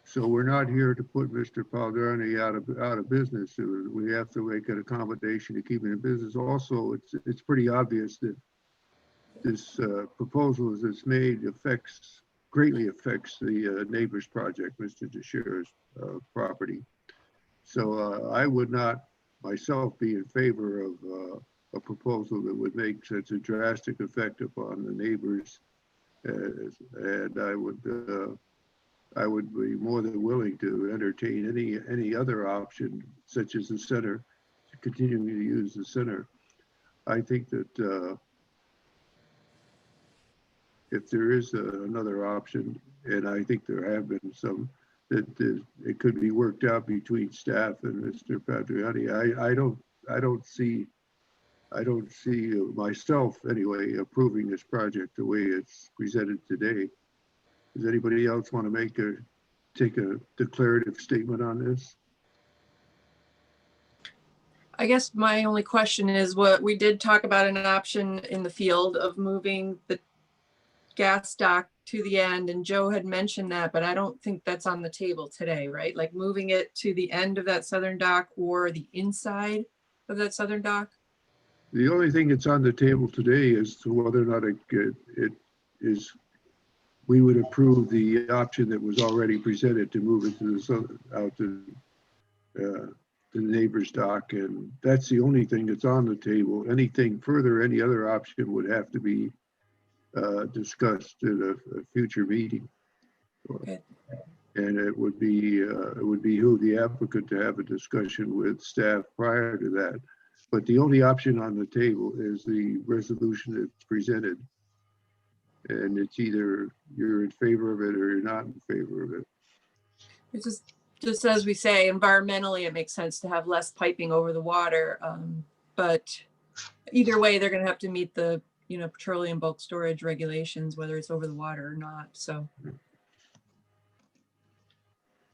So we're not here to put Mr. Palandrani out of business. We have to make an accommodation to keep him in business. Also, it's pretty obvious that this proposal as it's made greatly affects the neighbor's project, Mr. DeShere's property. So I would not myself be in favor of a proposal that would make such a drastic effect upon the neighbors. And I would be more than willing to entertain any other option, such as the center, continuing to use the center. I think that if there is another option, and I think there have been some, that it could be worked out between staff and Mr. Palandrani. I don't see myself anyway approving this project the way it's presented today. Does anybody else want to take a declarative statement on this? I guess my only question is, what we did talk about an option in the field of moving the gas dock to the end, and Joe had mentioned that, but I don't think that's on the table today, right? Like moving it to the end of that southern dock or the inside of that southern dock? The only thing that's on the table today is to whether or not we would approve the option that was already presented to move it to out to the neighbor's dock, and that's the only thing that's on the table. Anything further, any other option would have to be discussed at a future meeting. Okay. And it would behoove the applicant to have a discussion with staff prior to that. But the only option on the table is the resolution that's presented. And it's either you're in favor of it or you're not in favor of it. It's just as we say, environmentally, it makes sense to have less piping over the water. But either way, they're going to have to meet the petroleum bulk storage regulations, whether it's over the water or not. So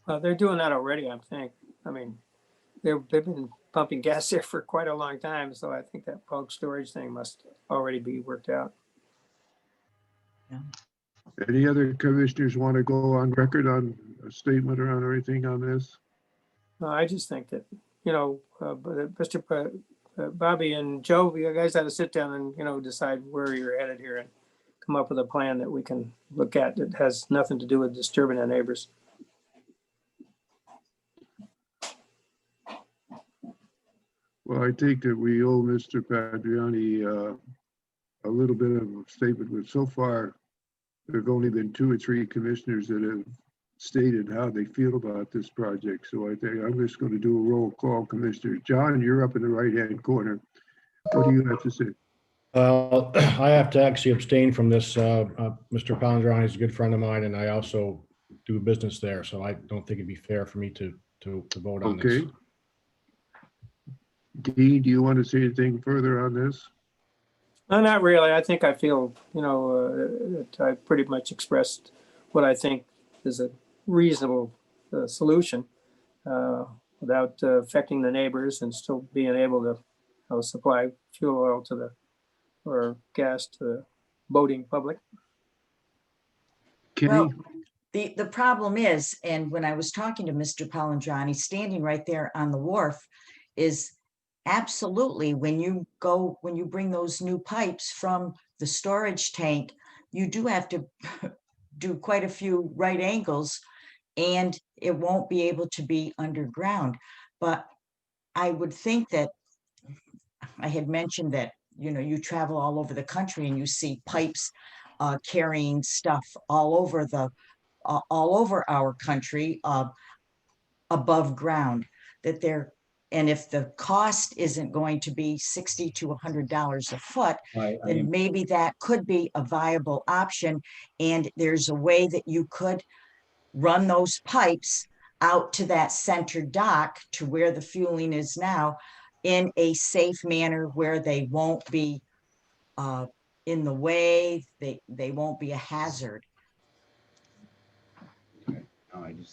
They're doing that already, I think. I mean, they've been pumping gas there for quite a long time, so I think that bulk storage thing must already be worked out. Any other commissioners want to go on record on a statement or anything on this? No, I just think that, Mr. Bobby and Joe, you guys had to sit down and, decide where you're headed here and come up with a plan that we can look at that has nothing to do with disturbing our neighbors. Well, I think that we owe Mr. Palandrani a little bit of a statement, but so far there have only been 2 or 3 commissioners that have stated how they feel about this project. So I think I'm just going to do a roll call. Commissioner John, you're up in the right-hand corner. What do you have to say? I have to actually abstain from this. Mr. Palandrani is a good friend of mine, and I also do business there. So I don't think it'd be fair for me to vote on this. Okay. Dean, do you want to say anything further on this? No, not really. I think I feel, that I pretty much expressed what I think is a reasonable solution without affecting the neighbors and still being able to supply fuel oil or gas to the boating public. Well, the problem is, and when I was talking to Mr. Palandrani, standing right there on the wharf, is absolutely, when you bring those new pipes from the storage tank, you do have to do quite a few right angles, and it won't be able to be underground. But I would think that I had mentioned that, you travel all over the country and you see pipes carrying stuff all over our country, above ground, and if the cost isn't going to be $60 to $100 a foot, then maybe that could be a viable option. And there's a way that you could run those pipes out to that center dock to where the fueling is now in a safe manner where they won't be in the way, they won't be a hazard.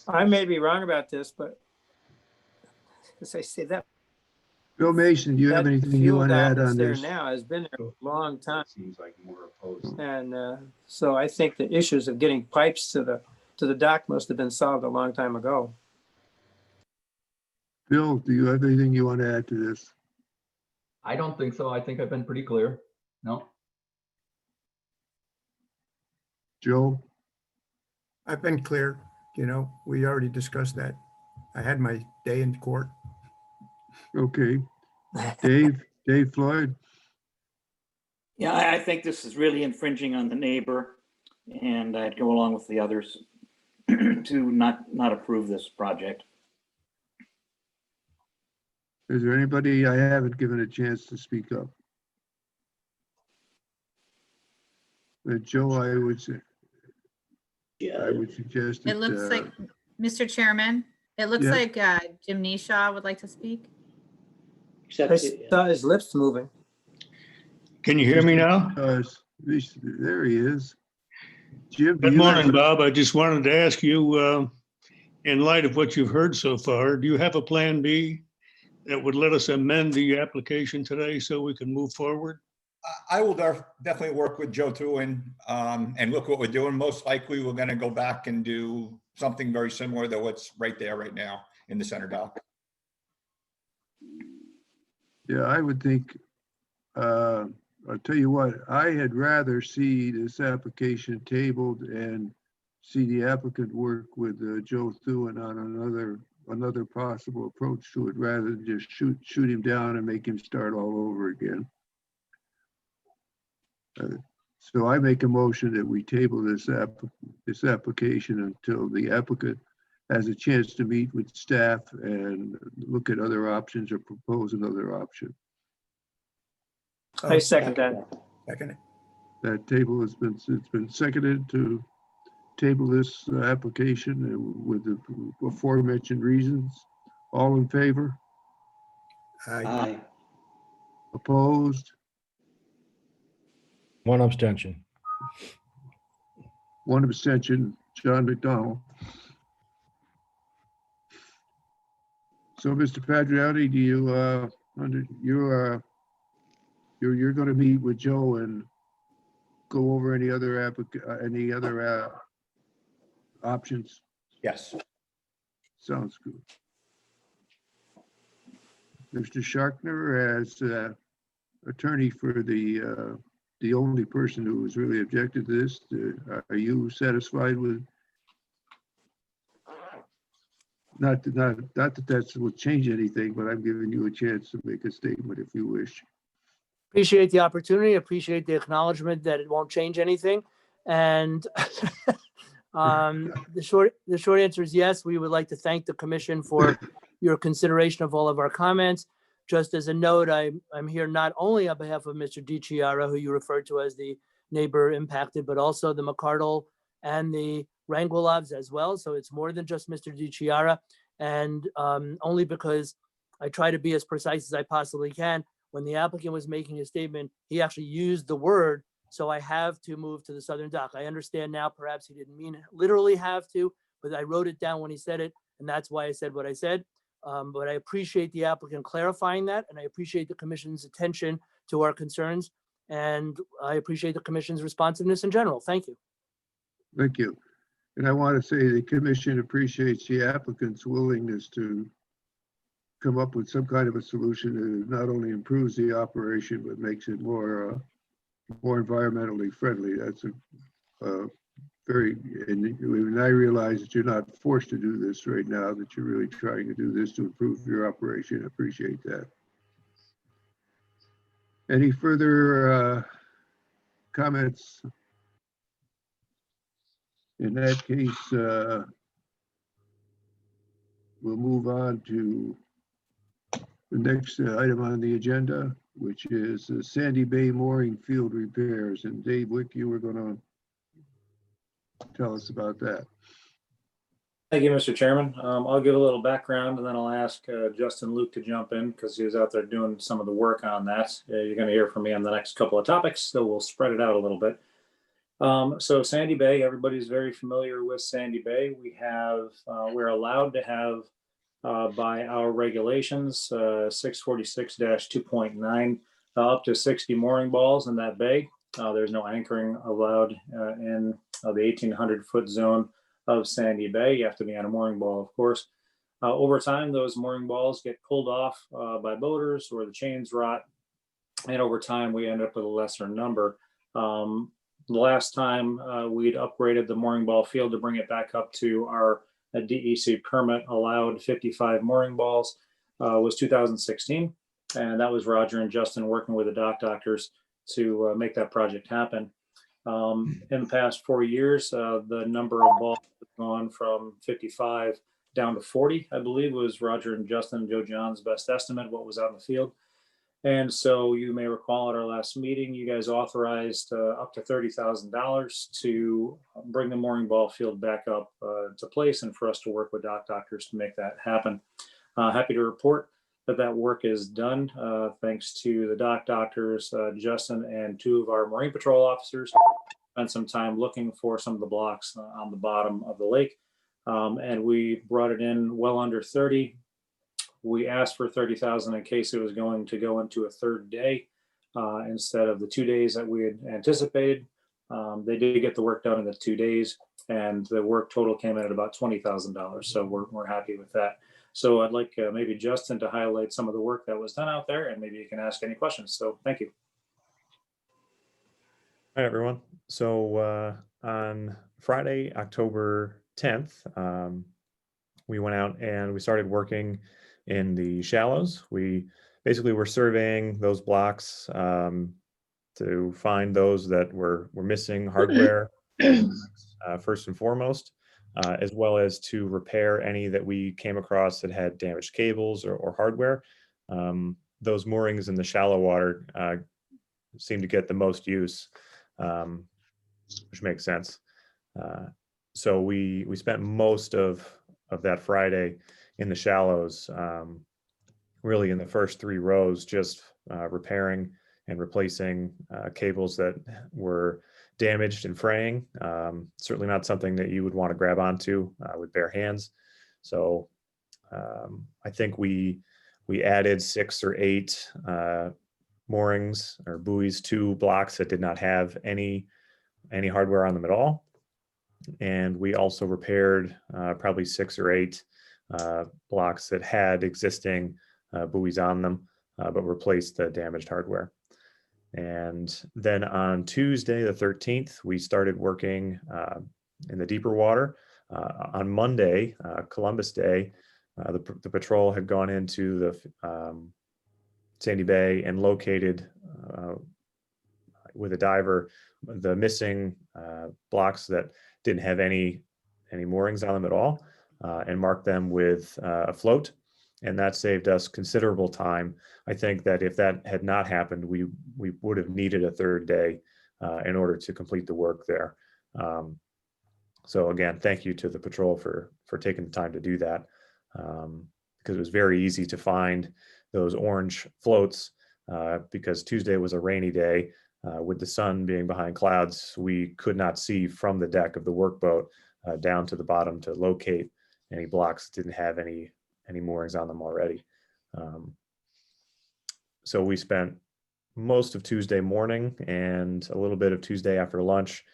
I may be wrong about this, but as I say, that Bill Mason, do you have anything you fuel want to dock add that's on there this? now has been there a long time. Seems like more opposed. And so I think the issues of getting pipes to the dock must have been solved a long time ago. Bill, do you have anything you want to add to this? I don't think so. I think I've been pretty clear. No. Joe? I've been clear, we already discussed that. I had my day in court. Okay. Dave Floyd? Yeah, I think this is really infringing on the neighbor, and I'd go along with the others to not approve this project. Is there anybody I haven't given a chance to speak up? Joe, I would suggest that. It looks like, Mr. Chairman, it looks Yeah. like Jim Neshaw would like to speak. I saw his lips moving. Can you hear me now? There he is. Jim, Good morning, Bob. I just wanted to ask you, in light of what you've heard so far, do you have a plan B that would let us amend the application today so we can move forward? I will definitely work with Joe too and look what we're doing. Most likely, we're going to go back and do something very similar to what's right there right now in the center dock. Yeah, I would think, I'll tell you what, I had rather see this application tabled and see the applicant work with Joe Thuan on another possible approach to it rather than just shoot him down and make him start all over again. So I make a motion that we table this application until the applicant has a chance to meet with staff and look at other options or propose another option. I second that. Second. That table it's been seconded to table this application with the aforementioned reasons. All in favor? Aye. Opposed? One abstention. One abstention, John McDonald. So, Mr. Padriotti, do you you're going to meet with Joe and go over any other options? Yes. Sounds good. Mr. Sharkner, as attorney for the only person who has really objected to this, are you satisfied with? Not that that will change anything, but I'm giving you a chance to make a statement if you wish. Appreciate the opportunity, appreciate the acknowledgement that it won't change anything. And the short answer is yes, we would like to thank the commission for your consideration of all of our comments. Just as a note, I'm here not only on behalf of Mr. DiChiara, who you referred to as the neighbor impacted, but also the McCardle and the Rangulovs as well. So it's more than just Mr. DiChiara. And only because I try to be as precise as I possibly can. When the applicant was making a statement, he actually used the word, so I have to move to the southern dock. I understand now, perhaps he didn't mean literally have to, but I wrote it down when he said it, and that's why I said what I said. But I appreciate the applicant clarifying that, and I appreciate the commission's attention to our concerns, and I appreciate the commission's responsiveness in general. Thank you. Thank you. And I want to say the commission appreciates the applicant's willingness to come up with some kind of a solution that not only improves the operation, but makes it more environmentally friendly. That's a very, and I realize that you're not forced to do this right now, that you're really trying to do this to improve your operation. I appreciate that. Any further comments? In that case, we'll move on to the next item on the agenda, which is Sandy Bay mooring field repairs. And Dave Wick, you were going to tell us about that. Thank you, Mr. Chairman. I'll give a little background and then I'll ask Justin Luke to jump in because he was out there doing some of the work on that. You're going to hear from me on the next couple of topics, so we'll spread it out a little bit. So Sandy Bay, everybody's very familiar with Sandy Bay. We're allowed to have by our regulations, 646-2.9, up to 60 mooring balls in that bay. There's no anchoring allowed in the 1,800-foot zone of Sandy Bay. You have to be on a mooring ball, of course. Over time, those mooring balls get pulled off by boaters or the chains rot. And over time, we end up with a lesser number. The last time we'd upgraded the mooring ball field to bring it back up to our DEC permit allowed 55 mooring balls was 2016. And that was Roger and Justin working with the dock doctors to make that project happen. In the past 4 years, the number of balls has gone from 55 down to 40, I believe was Roger and Justin and Joe John's best estimate of what was out in the field. And so you may recall at our last meeting, you guys authorized up to $30,000 to bring the mooring ball field back up to place and for us to work with dock doctors to make that happen. Happy to report that that work is done thanks to the dock doctors, Justin and 2 of our Marine Patrol officers spent some time looking for some of the blocks on the bottom of the lake. And we brought it in well under 30. We asked for 30,000 in case it was going to go into a third day instead of the 2 days that we had anticipated. They did get the work done in the 2 days, and the work total came in at about $20,000. So we're happy with that. So I'd like maybe Justin to highlight some of the work that was done out there, and maybe you can ask any questions. So thank you. Hi, everyone. So on Friday, October 10th, we went out and we started working in the shallows. We basically were surveying those blocks to find those that were missing hardware first and foremost, as well as to repair any that we came across that had damaged cables or hardware. Those moorings in the shallow water seem to get the most use, which makes sense. So we spent most of that Friday in the shallows, really in the first 3 rows, just repairing and replacing cables that were damaged and fraying. Certainly not something that you would want to grab onto with bare hands. So I think we added 6 or 8 moorings or buoys to blocks that did not have any hardware on them at all. And we also repaired probably 6 or 8 blocks that had existing buoys on them, but replaced the damaged hardware. And then on Tuesday, the 13th, we started working in the deeper water. On Monday, Columbus Day, the patrol had gone into the Sandy Bay and located with a diver the missing blocks that didn't have any moorings on them at all, and marked them with a float. And that saved us considerable time. I think that if that had not happened, we would have needed a third day in order to complete the work there. So again, thank you to the patrol for taking the time to do that, because it was very easy to find those orange floats because Tuesday was a rainy day. With the sun being behind clouds, we could not see from the deck of the workboat down to the bottom to locate any blocks that didn't have any moorings on them already. So we spent most of Tuesday morning and a little bit of Tuesday after lunch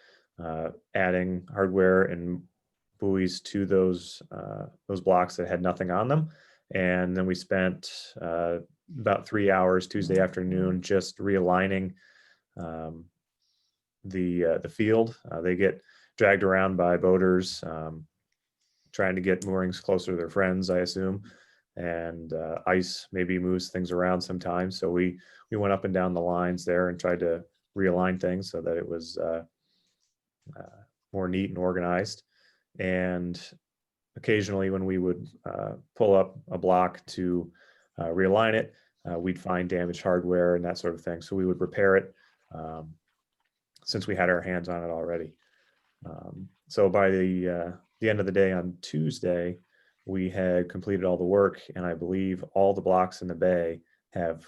adding hardware and buoys to those blocks that had nothing on them. And then we spent about 3 hours Tuesday afternoon just realigning the field. They get dragged around by boaters, trying to get moorings closer to their friends, I assume. And ice maybe moves things around sometimes. So we went up and down the lines there and tried to realign things so that it was more neat and organized. And occasionally when we would pull up a block to realign it, we'd find damaged hardware and that sort of thing. So we would repair it since we had our hands on it already. So by the end of the day on Tuesday, we had completed all the work, and I believe all the blocks in the bay have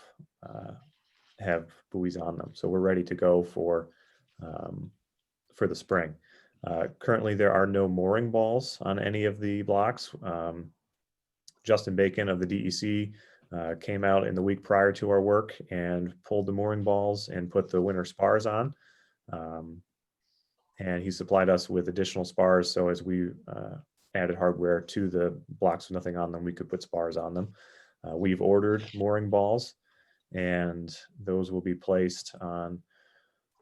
buoys on them. So we're ready to go for the spring. Currently, there are no mooring balls on any of the blocks. Justin Bacon of the DEC came out in the week prior to our work and pulled the mooring balls and put the winter spars on. And he supplied us with additional spars. So as we added hardware to the blocks with nothing on them, we could put spars on them. We've ordered mooring balls, and those will be placed on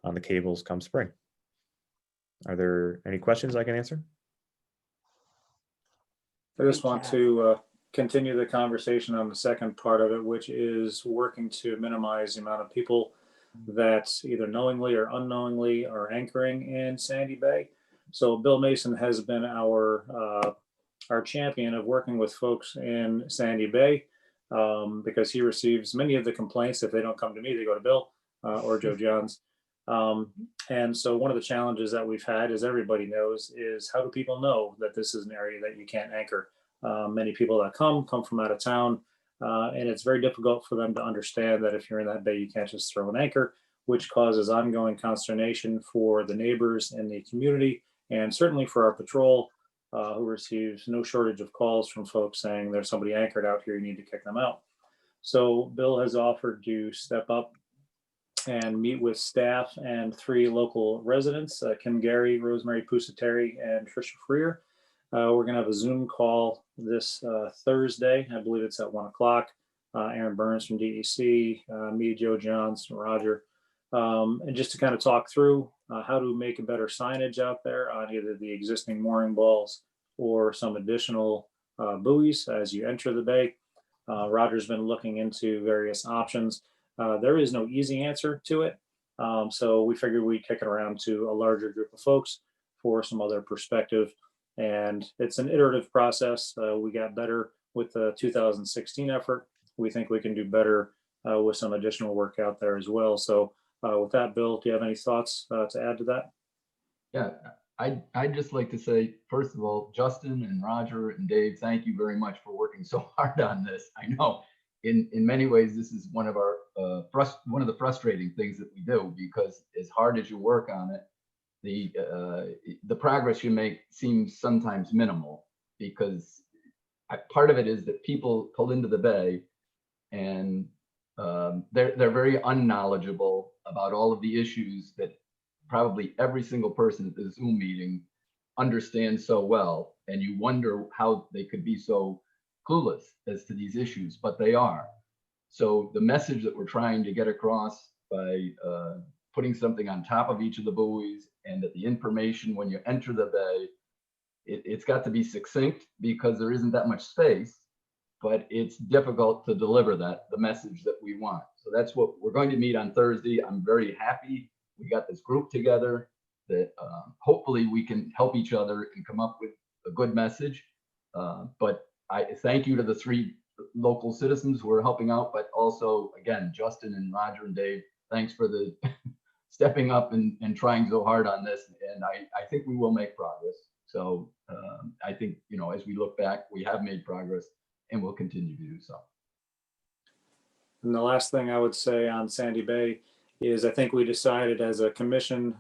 the cables come spring. Are there any questions I can answer? I just want to continue the conversation on the second part of it, which is working to minimize the amount of people that either knowingly or unknowingly are anchoring in Sandy Bay. So Bill Mason has been our champion of working with folks in Sandy Bay because he receives many of the complaints. If they don't come to me, they go to Bill or Joe Johns. And so one of the challenges that we've had, as everybody knows, is how do people know that this is an area that you can't anchor? Many people that come from out of town, and it's very difficult for them to understand that if you're in that bay, you can't just throw an anchor, which causes ongoing consternation for the neighbors in the community, and certainly for our patrol, who receives no shortage of calls from folks saying there's somebody anchored out here, you need to kick them out. So Bill has offered to step up and meet with staff and 3 local residents, Kim Gary, Rosemary Pusateri, and Trisha Freer. We're going to have a Zoom call this Thursday. I believe it's at 1 o'clock. Aaron Burns from DEC, me, Joe Johns, and Roger. And just to kind of talk through how to make a better signage out there on either the existing mooring balls or some additional buoys as you enter the bay. Roger's been looking into various options. There is no easy answer to it. So we figured we'd kick it around to a larger group of folks for some other perspective. And it's an iterative process. We got better with the 2016 effort. We think we can do better with some additional work out there as well. So with that, Bill, do you have any thoughts to add to that? Yeah, I'd just like to say, first of all, Justin and Roger and Dave, thank you very much for working so hard on this. I know in many ways, this is one of our one of the frustrating things that we do, because as hard as you work on it, the progress you make seems sometimes minimal, because part of it is that people pull into the bay and they're very unknowledgeable about all of the issues that probably every single person at the Zoom meeting understands so well, and you wonder how they could be so clueless as to these issues, but they are. So the message that we're trying to get across by putting something on top of each of the buoys, and that the information when you enter the bay, it's got to be succinct, because there isn't that much space, but it's difficult to deliver the message that we want. So that's what we're going to meet on Thursday. I'm very happy we got this group together, that hopefully we can help each other and come up with a good message. But I thank you to the 3 local citizens who are helping out, but also, again, Justin and Roger and Dave, thanks for the stepping up and trying so hard on this. And I think we will make progress. So I think, as we look back, we have made progress and we'll continue to do so. And the last thing I would say on Sandy Bay is I think we decided as a commission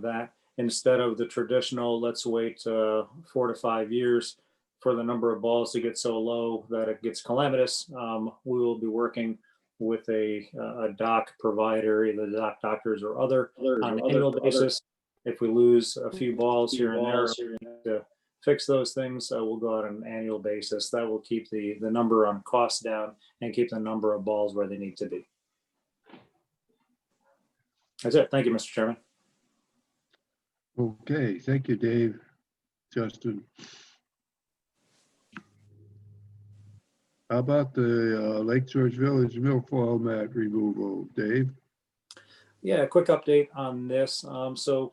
that instead of the traditional, let's wait 4 to 5 years for the number of balls to get so low that it gets calamitous, we will be working with a dock provider, either the dock doctors or other, on an annual basis. If we lose a few balls here and there, we have to fix those things, we'll go out on an annual basis. That will keep the number on costs down and keep the number of balls where they need to be. That's it. Thank you, Mr. Chairman. Okay, thank you, Dave. Justin. How about the Lake George Village milfoil mat removal, Dave? Yeah, a quick update on this. For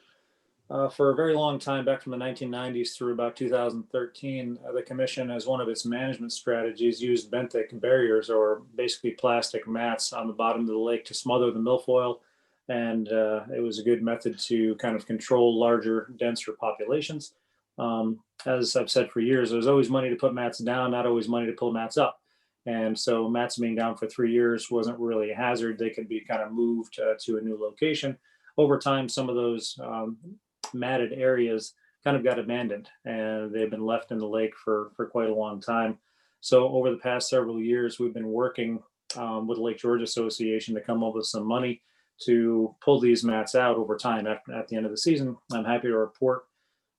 a very long time, back from the 1990s through about 2013, the commission, as one of its management strategies, used benthic barriers, or basically plastic mats, on the bottom of the lake to smother the milfoil. And it was a good method to kind of control larger, denser populations. As I've said for years, there's always money to put mats down, not always money to pull mats up. And so mats being down for 3 years wasn't really a hazard. They could be kind of moved to a new location. Over time, some of those matted areas kind of got abandoned, and they've been left in the lake for quite a long time. So over the past several years, we've been working with the Lake George Association to come up with some money to pull these mats out over time. At the end of the season, I'm happy to report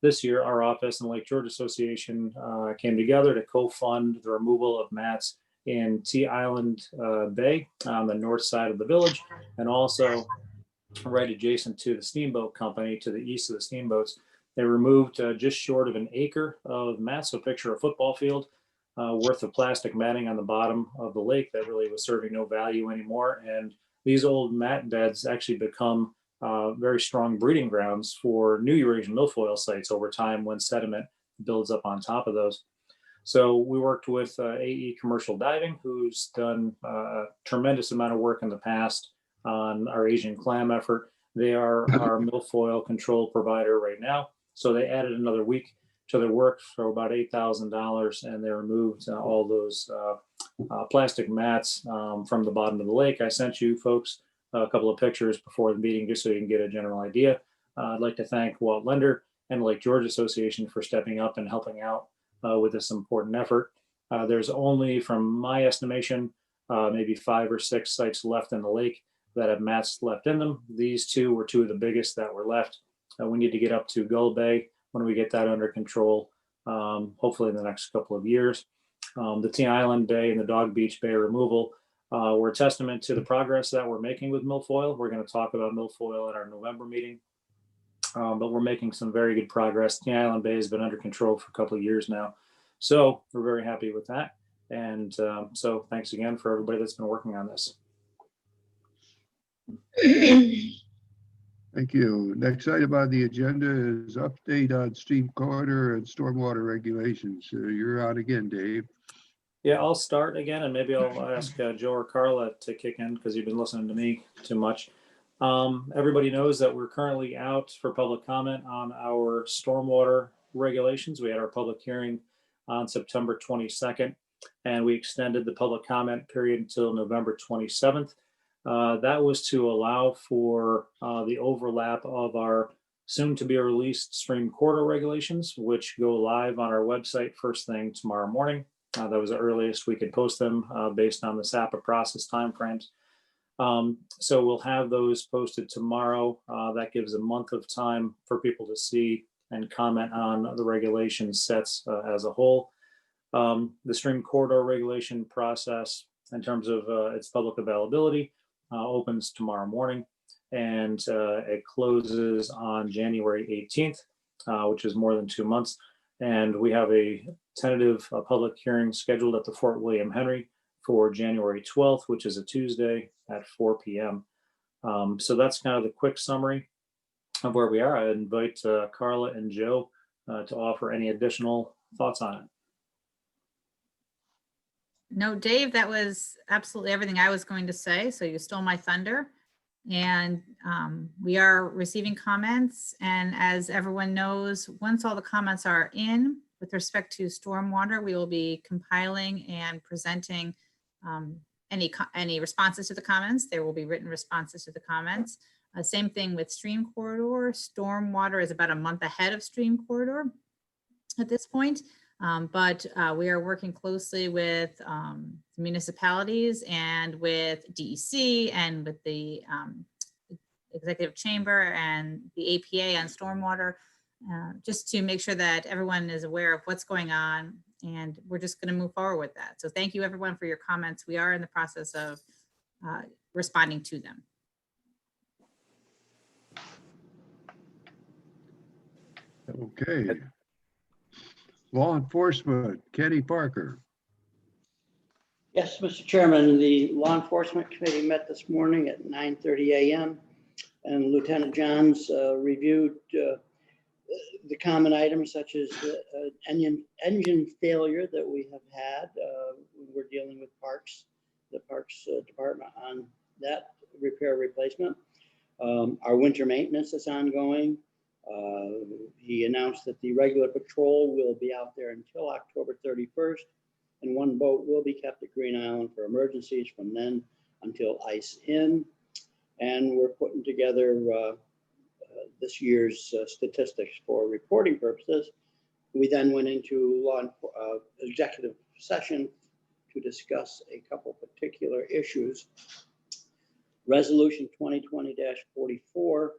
this year, our office and the Lake George Association came together to co-fund the removal of mats in Tea Island Bay on the north side of the village, and also right adjacent to the steamboat company to the east of the steamboats. They removed just short of an acre of mats, so picture a football field worth of plastic matting on the bottom of the lake that really was serving no value anymore. And these old mat beds actually become very strong breeding grounds for new Eurasian milfoil sites over time when sediment builds up on top of those. So we worked with AE Commercial Diving, who's done a tremendous amount of work in the past on our Asian clam effort. They are our milfoil control provider right now. So they added another week to their work for about $8,000, and they removed all those plastic mats from the bottom of the lake. I sent you folks a couple of pictures before the meeting just so you can get a general idea. I'd like to thank Walt Lender and the Lake George Association for stepping up and helping out with this important effort. There's only, from my estimation, maybe 5 or 6 sites left in the lake that have mats left in them. These two were two of the biggest that were left. We need to get up to Gull Bay when we get that under control, hopefully in the next couple of years. The Tea Island Bay and the Dog Beach Bay removal were a testament to the progress that we're making with milfoil. We're going to talk about milfoil at our November meeting, but we're making some very good progress. Tea Island Bay has been under control for a couple of years now. So we're very happy with that. And so thanks again for everybody that's been working on this. Thank you. Next item on the agenda is update on stream corridor and stormwater regulations. You're on again, Dave. Yeah, I'll start again, and maybe I'll ask Joe or Carla to kick in because you've been listening to me too much. Everybody knows that we're currently out for public comment on our stormwater regulations. We had our public hearing on September 22nd, and we extended the public comment period until November 27th. That was to allow for the overlap of our soon-to-be released stream corridor regulations, which go live on our website first thing tomorrow morning. That was the earliest we could post them based on the SAPA process timeframes. So we'll have those posted tomorrow. That gives a month of time for people to see and comment on the regulation sets as a whole. The stream corridor regulation process, in terms of its public availability, opens tomorrow morning, and it closes on January 18th, which is more than 2 months. And we have a tentative public hearing scheduled at the Fort William Henry for January 12th, which is a Tuesday at 4 p.m. So that's kind of the quick summary of where we are. I invite Carla and Joe to offer any additional thoughts on it. No, Dave, that was absolutely everything I was going to say. So you stole my thunder. And we are receiving comments. And as everyone knows, once all the comments are in with respect to stormwater, we will be compiling and presenting any responses to the comments. There will be written responses to the comments. Same thing with stream corridor. Stormwater is about a month ahead of stream corridor at this point. But we are working closely with municipalities and with DEC and with the executive chamber and the APA on stormwater just to make sure that everyone is aware of what's going on, and we're just going to move forward with that. So thank you everyone for your comments. We are in the process of responding to them. Okay. Law enforcement, Kenny Parker. Yes, Mr. Chairman, the Law Enforcement Committee met this morning at 9:30 a.m. and Lieutenant Johns reviewed the common items such as engine failure that we have had. We're dealing with the Parks Department on that repair replacement. Our winter maintenance is ongoing. He announced that the regular patrol will be out there until October 31st, and one boat will be kept at Green Island for emergencies from then until ice in. And we're putting together this year's statistics for reporting purposes. We then went into executive session to discuss a couple particular issues. Resolution 2020-44,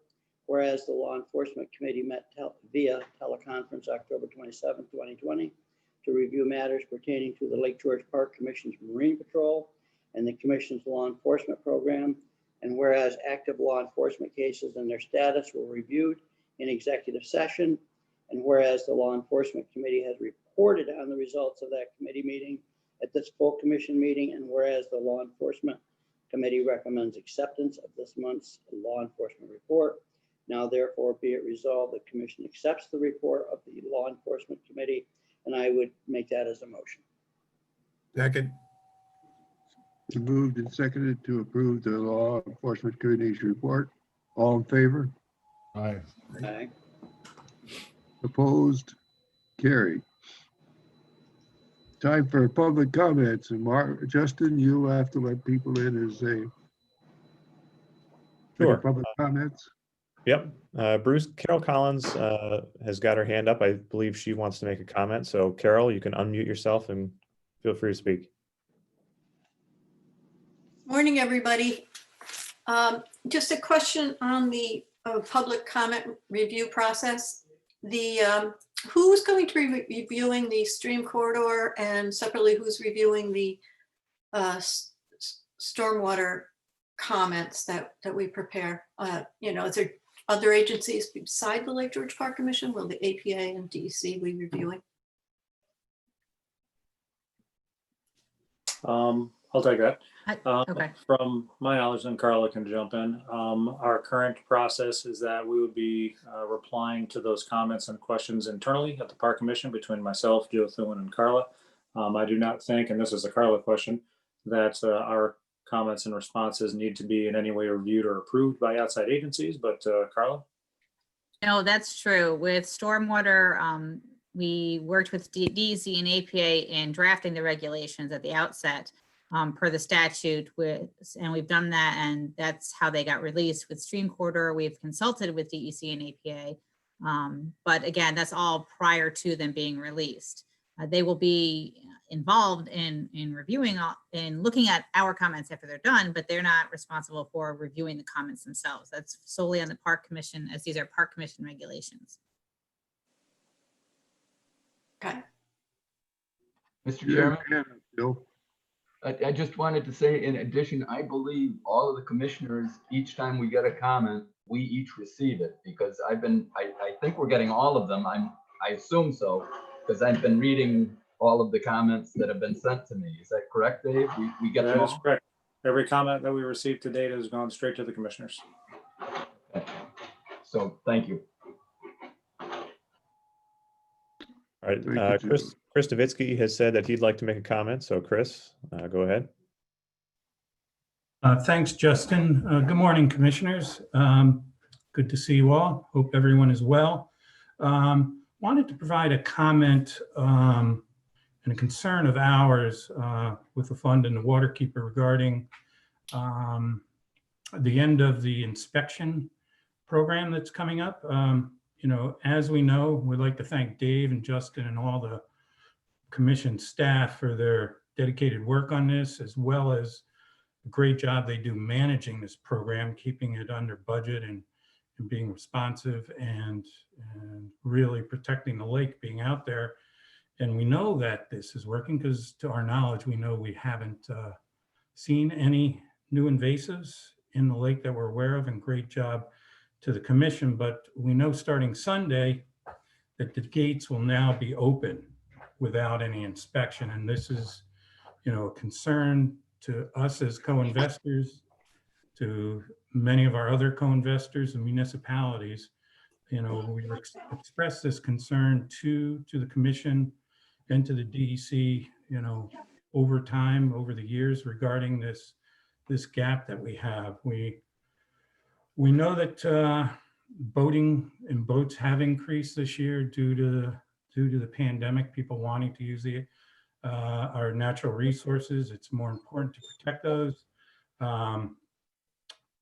whereas the Law Enforcement Committee met via teleconference October 27, 2020, to review matters pertaining to the Lake George Park Commission's Marine Patrol and the Commission's law enforcement program. And whereas active law enforcement cases and their status were reviewed in executive session, and whereas the Law Enforcement Committee has reported on the results of that committee meeting at this full commission meeting, and whereas the Law Enforcement Committee recommends acceptance of this month's law enforcement report. Now therefore be it resolved, the commission accepts the report of the Law Enforcement Committee, and I would make that as a motion. Second. Moved and seconded to approve the Law Enforcement Committee's report. All in favor? Aye. Aye. Opposed? Carried. Time for public comments. And Justin, you have to let people in as they. Sure. Public comments. Yep. Bruce, Carol Collins has got her hand up. I believe she wants to make a comment. So Carol, you can unmute yourself and feel free to speak. Morning, everybody. Just a question on the public comment review process. Who's going to be reviewing the stream corridor, and separately, who's reviewing the stormwater comments that we prepare? Is there other agencies beside the Lake George Park Commission? Will the APA and DEC be reviewing? I'll take that. Okay. From my knowledge, and Carla can jump in. Our current process is that we would be replying to those comments and questions internally at the Park Commission between myself, Joe Thune, and Carla. I do not think, and this is a Carla question, that our comments and responses need to be in any way reviewed or approved by outside agencies, but Carla? No, that's true. With stormwater, we worked with DEC and APA in drafting the regulations at the outset per the statute, and we've done that, and that's how they got released. With stream corridor, we've consulted with DEC and APA, but again, that's all prior to them being released. They will be involved in reviewing and looking at our comments after they're done, but they're not responsible for reviewing the comments themselves. That's solely on the Park Commission, as these are Park Commission regulations. Okay. Mr. Chairman, Bill. I just wanted to say, in addition, I believe all of the commissioners, each time we get a comment, we each receive it, because I think we're getting all of them. I assume so, because I've been reading all of the comments that have been sent to me. Is that correct, Dave? We get them That is all? correct. Every comment that we received to date has gone straight to the commissioners. Okay. So thank you. All right, Chris Davitsky has said that he'd like to make a comment. So Chris, go ahead. Thanks, Justin. Good morning, commissioners. Good to see you all. Hope everyone is well. Wanted to provide a comment and a concern of ours with the fund and the waterkeeper regarding the end of the inspection program that's coming up. As we know, we'd like to thank Dave and Justin and all the commission staff for their dedicated work on this, as well as the great job they do managing this program, keeping it under budget and and being responsive and really protecting the lake, being out there. And we know that this is working because to our knowledge, we know we haven't seen any new invasives in the lake that we're aware of, and great job to the commission. But we know starting Sunday that the gates will now be open without any inspection. And this is, a concern to us as co-investors, to many of our other co-investors and municipalities. We expressed this concern to the commission and to the DEC, over time, over the years, regarding this gap that we have. We know that boating and boats have increased this year due to the pandemic, people wanting to use our natural resources. It's more important to protect those.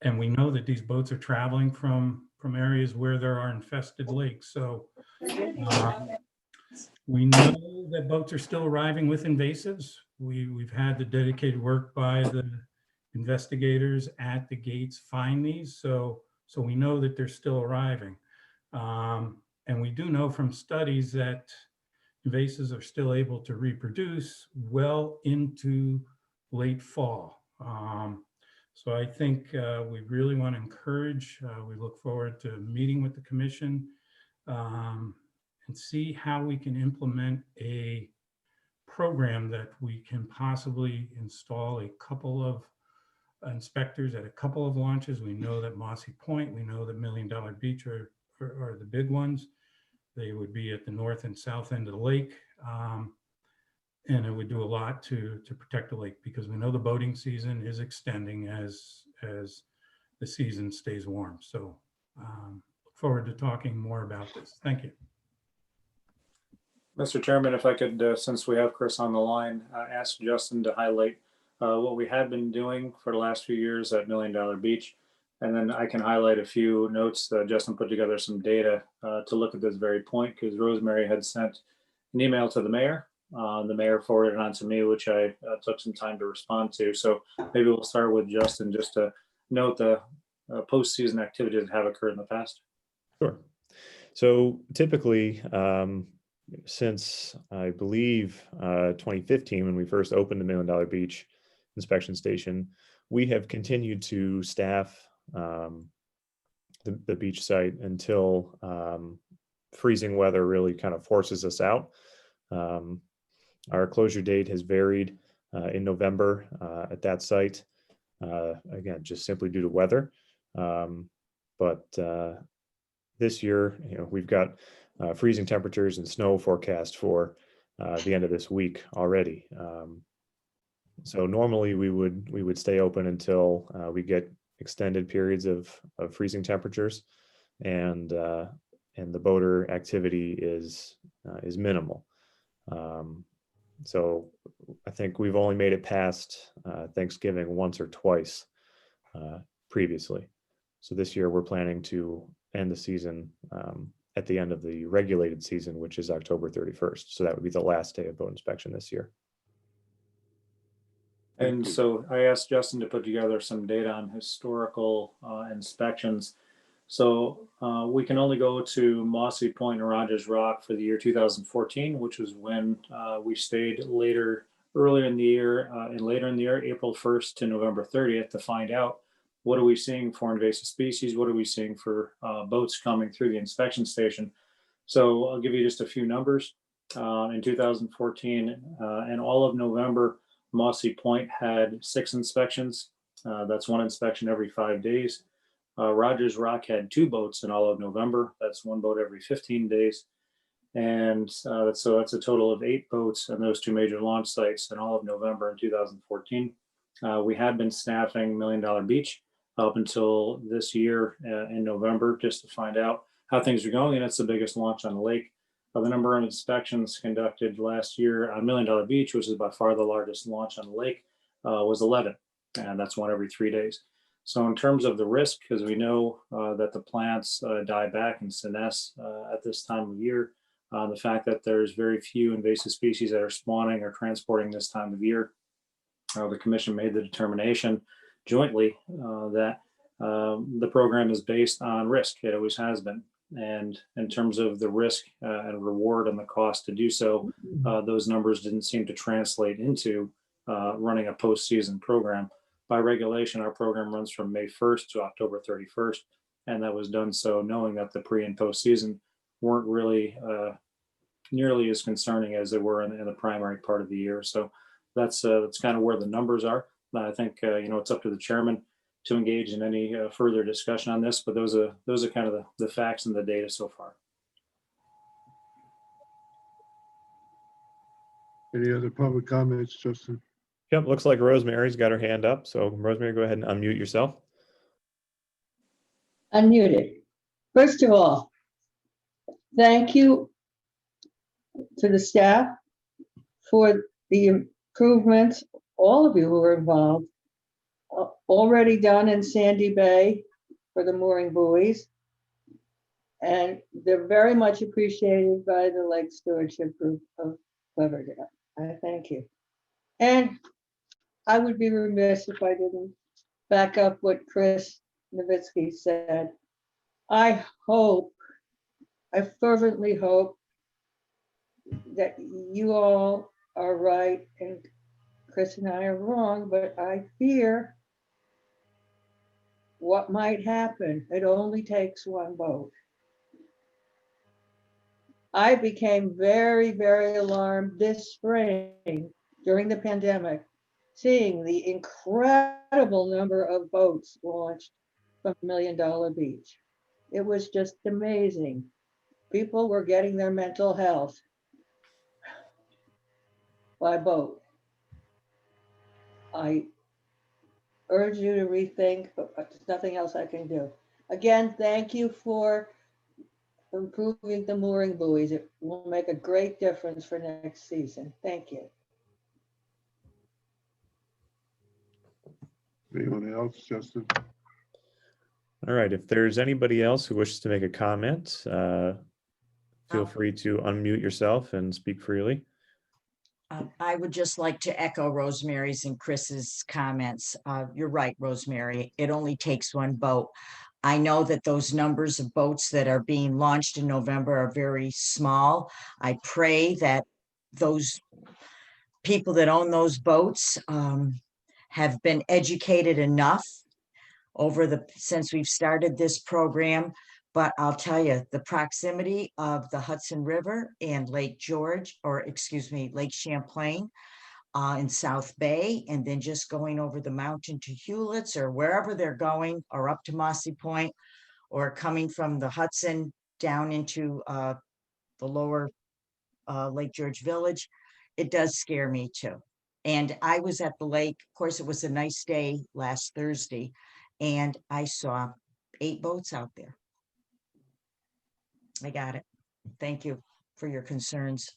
And we know that these boats are traveling from areas where there are infested lakes. So we know that boats are still arriving with invasives. We've had the dedicated work by the investigators at the gates find these. So we know that they're still arriving. And we do know from studies that invasives are still able to reproduce well into late fall. So I think we really want to encourage, we look forward to meeting with the commission and see how we can implement a program that we can possibly install a couple of inspectors at a couple of launches. We know that Mossy Point, we know that Million Dollar Beach are the big ones. They would be at the north and south end of the lake. And it would do a lot to protect the lake, because we know the boating season is extending as the season stays warm. So look forward to talking more about this. Thank you. Mr. Chairman, if I could, since we have Chris on the line, ask Justin to highlight what we have been doing for the last few years at Million Dollar Beach. And then I can highlight a few notes that Justin put together some data to look at this very point, because Rosemary had sent an email to the mayor. The mayor forwarded it on to me, which I took some time to respond to. So maybe we'll start with Justin just to note the postseason activities that have occurred in the past. Sure. So typically, since I believe 2015, when we first opened the Million Dollar Beach inspection station, we have continued to staff the beach site until freezing weather really kind of forces us out. Our closure date has varied in November at that site, again, just simply due to weather. But this year, we've got freezing temperatures and snow forecast for the end of this week already. So normally we would stay open until we get extended periods of freezing temperatures, and the boater activity is minimal. So I think we've only made it past Thanksgiving once or twice previously. So this year we're planning to end the season at the end of the regulated season, which is October 31st. So that would be the last day of boat inspection this year. And so I asked Justin to put together some data on historical inspections. So we can only go to Mossy Point and Rogers Rock for the year 2014, which was when we stayed earlier in the year, April 1st to November 30th, to find out what are we seeing for invasive species, what are we seeing for boats coming through the inspection station. So I'll give you just a few numbers. In 2014, and all of November, Mossy Point had 6 inspections. That's 1 inspection every 5 days. Rogers Rock had 2 boats in all of November. That's 1 boat every 15 days. And so that's a total of 8 boats on those 2 major launch sites in all of November in 2014. We had been staffing Million Dollar Beach up until this year in November, just to find out how things are going. And it's the biggest launch on the lake. The number of inspections conducted last year on Million Dollar Beach, which is by far the largest launch on the lake, was 11. And that's 1 every 3 days. So in terms of the risk, because we know that the plants die back in Siness at this time of year, the fact that there's very few invasive species that are spawning or transporting this time of year, the commission made the determination jointly that the program is based on risk. It always has been. And in terms of the risk and reward and the cost to do so, those numbers didn't seem to translate into running a postseason program. By regulation, our program runs from May 1st to October 31st. And that was done so knowing that the pre and postseason weren't really nearly as concerning as they were in the primary part of the year. So that's kind of where the numbers are. I think it's up to the chairman to engage in any further discussion on this, but those are kind of the facts and the data so far. Any other public comments, Justin? Yep, looks like Rosemary's got her hand up. So Rosemary, go ahead and unmute yourself. Unmuted. First of all, thank you to the staff for the improvements, all of you who were involved, already done in Sandy Bay for the mooring buoys. And they're very much appreciated by the Lake Stewardship Group of Cloverdale. I thank you. And I would be remiss if I didn't back up what Chris Novitsky said. I fervently hope that you all are right and Chris and I are wrong, but I fear what might happen. It only takes one boat. I became very, very alarmed this spring during the pandemic, seeing the incredible number of boats launched from $1 Million Beach. It was just amazing. People were getting their mental health by boat. I urge you to rethink, but there's nothing else I can do. Again, thank you for improving the mooring buoys. It will make a great difference for next season. Thank you. Anyone else, Justin? All right, if there's anybody else who wishes to make a comment, feel free to unmute yourself and speak freely. I would just like to echo Rosemary's and Chris's comments. You're right, Rosemary. It only takes one boat. I know that those numbers of boats that are being launched in November are very small. I pray that those people that own those boats have been educated enough since we've started this program. But I'll tell you, the proximity of the Hudson River and Lake Champlain in South Bay, and then just going over the mountain to Hewlett's or wherever they're going, or up to Mossy Point, or coming from the Hudson down into the lower Lake George Village, it does scare me too. And I was at the lake, of course, it was a nice day last Thursday, and I saw 8 boats out there. I got it. Thank you for your concerns.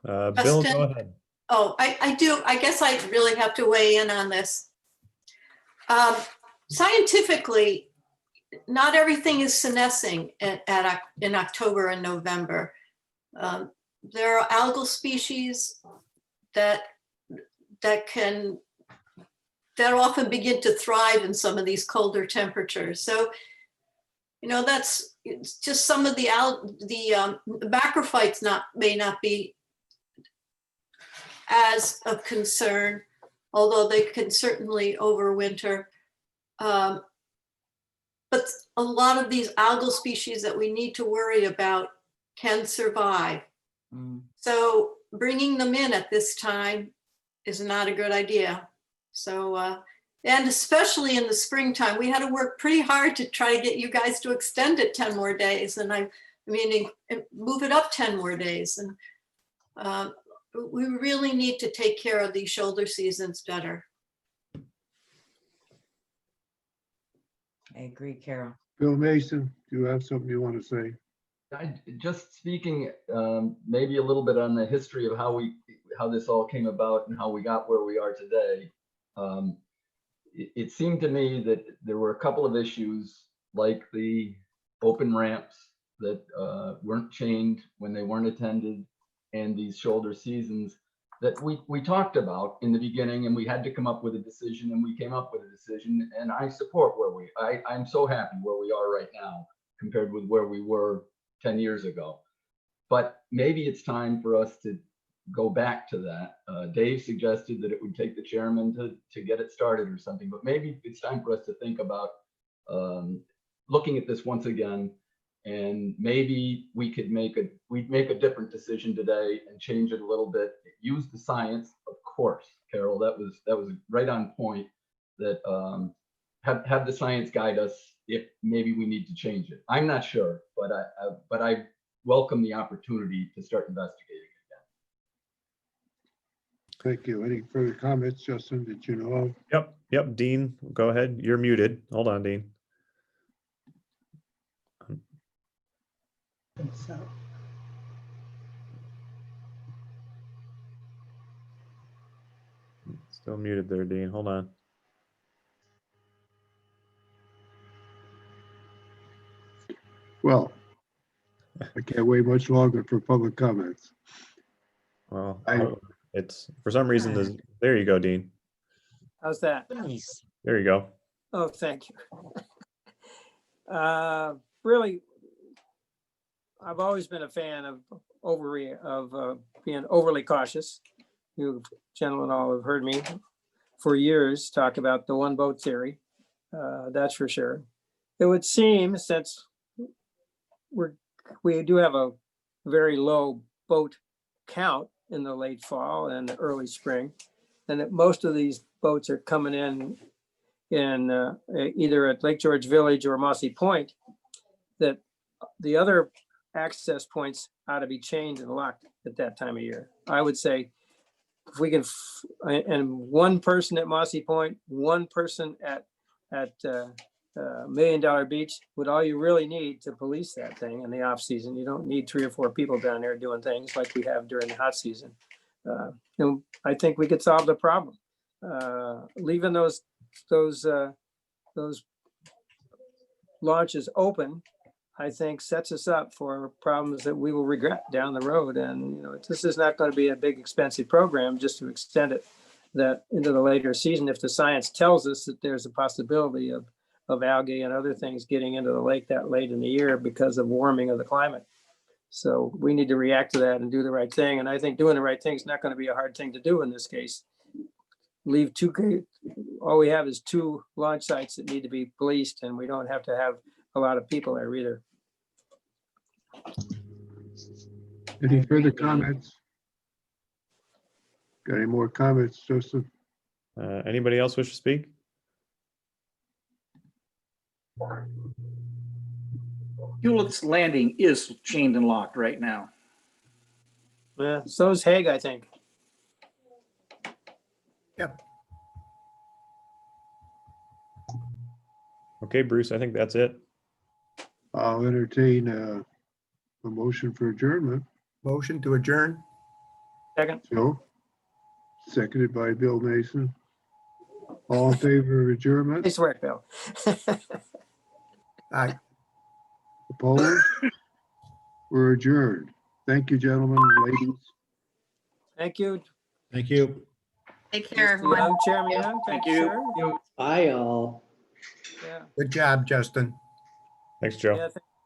Bill, Justin? go ahead. Oh, I do. I guess I really have to weigh in on this. Scientifically, not everything is senescing in October and November. There are algal species that often begin to thrive in some of these colder temperatures. So, it's just some of the macrophytes may not be as of concern, although they can certainly overwinter. But a lot of these algal species that we need to worry about can survive. So bringing them in at this time is not a good idea. So, and especially in the springtime, we had to work pretty hard to try to get you guys to extend it 10 more days. And I mean, move it up 10 more days. And we really need to take care of these shoulder seasons better. I agree, Carol. Bill Mason, do you have something you want to say? Just speaking maybe a little bit on the history of how this all came about and how we got where we are today. It seemed to me that there were a couple of issues, like the open ramps that weren't chained when they weren't attended, and these shoulder seasons that we talked about in the beginning, and we had to come up with a decision, and we came up with a decision, and I support I'm so happy where we are right now compared with where we were 10 years ago. But maybe it's time for us to go back to that. Dave suggested that it would take the chairman to get it started or something, but maybe it's time for us to think about looking at this once again, and maybe we'd make a different decision today and change it a little bit. Use the science, of course, Carol. That was right on point. That have the science guide us if maybe we need to change it. I'm not sure, but I welcome the opportunity to start investigating again. Thank you. Any further comments, Justin, that you know of? Yep, Dean, go ahead. You're muted. Hold on, Dean. Still muted there, Dean. Hold on. Well, I can't wait much longer for public comments. Well, it's for some reason, there you go, Dean. How's that? There you go. Oh, thank you. Really, I've always been a fan of being overly cautious. You gentlemen all have heard me for years talk about the one boat theory. That's for sure. It would seem, since we do have a very low boat count in the late fall and the early spring, and that most of these boats are coming in either at Lake George Village or Mossy Point, that the other access points ought to be chained and locked at that time of year. I would say if we can, and one person at Mossy Point, one person at $1 Million Beach would all you really need to police that thing in the off season. You don't need 3 or 4 people down there doing things like we have during the hot season. And I think we could solve the problem. Leaving those launches open, I think sets us up for problems that we will regret down the road. And this is not going to be a big expensive program just to extend it into the later season. If the science tells us that there's a possibility of algae and other things getting into the lake that late in the year because of warming of the climate. So we need to react to that and do the right thing. And I think doing the right thing is not going to be a hard thing to do in this case. All we have is 2 launch sites that need to be policed, and we don't have to have a lot of people there either. Any further comments? Got any more comments, Joseph? Anybody else wish to speak? Hewlett's Landing is chained and locked right now. Yeah, so is Hague, I think. Yep. Okay, Bruce, I think that's it. I'll entertain a motion for adjournment. Motion to adjourn. Second. Joe, seconded by Bill Mason. All in favor of adjournment? Nice work, Bill. Aye. Opposed? We're adjourned. Thank you, gentlemen, ladies. Thank you. Thank you. Take care, Mr. everyone. Young, Chairman Young. Thank you, you. sir. Bye, all. Yeah. Good job, Justin. Thanks, Joe. Yeah,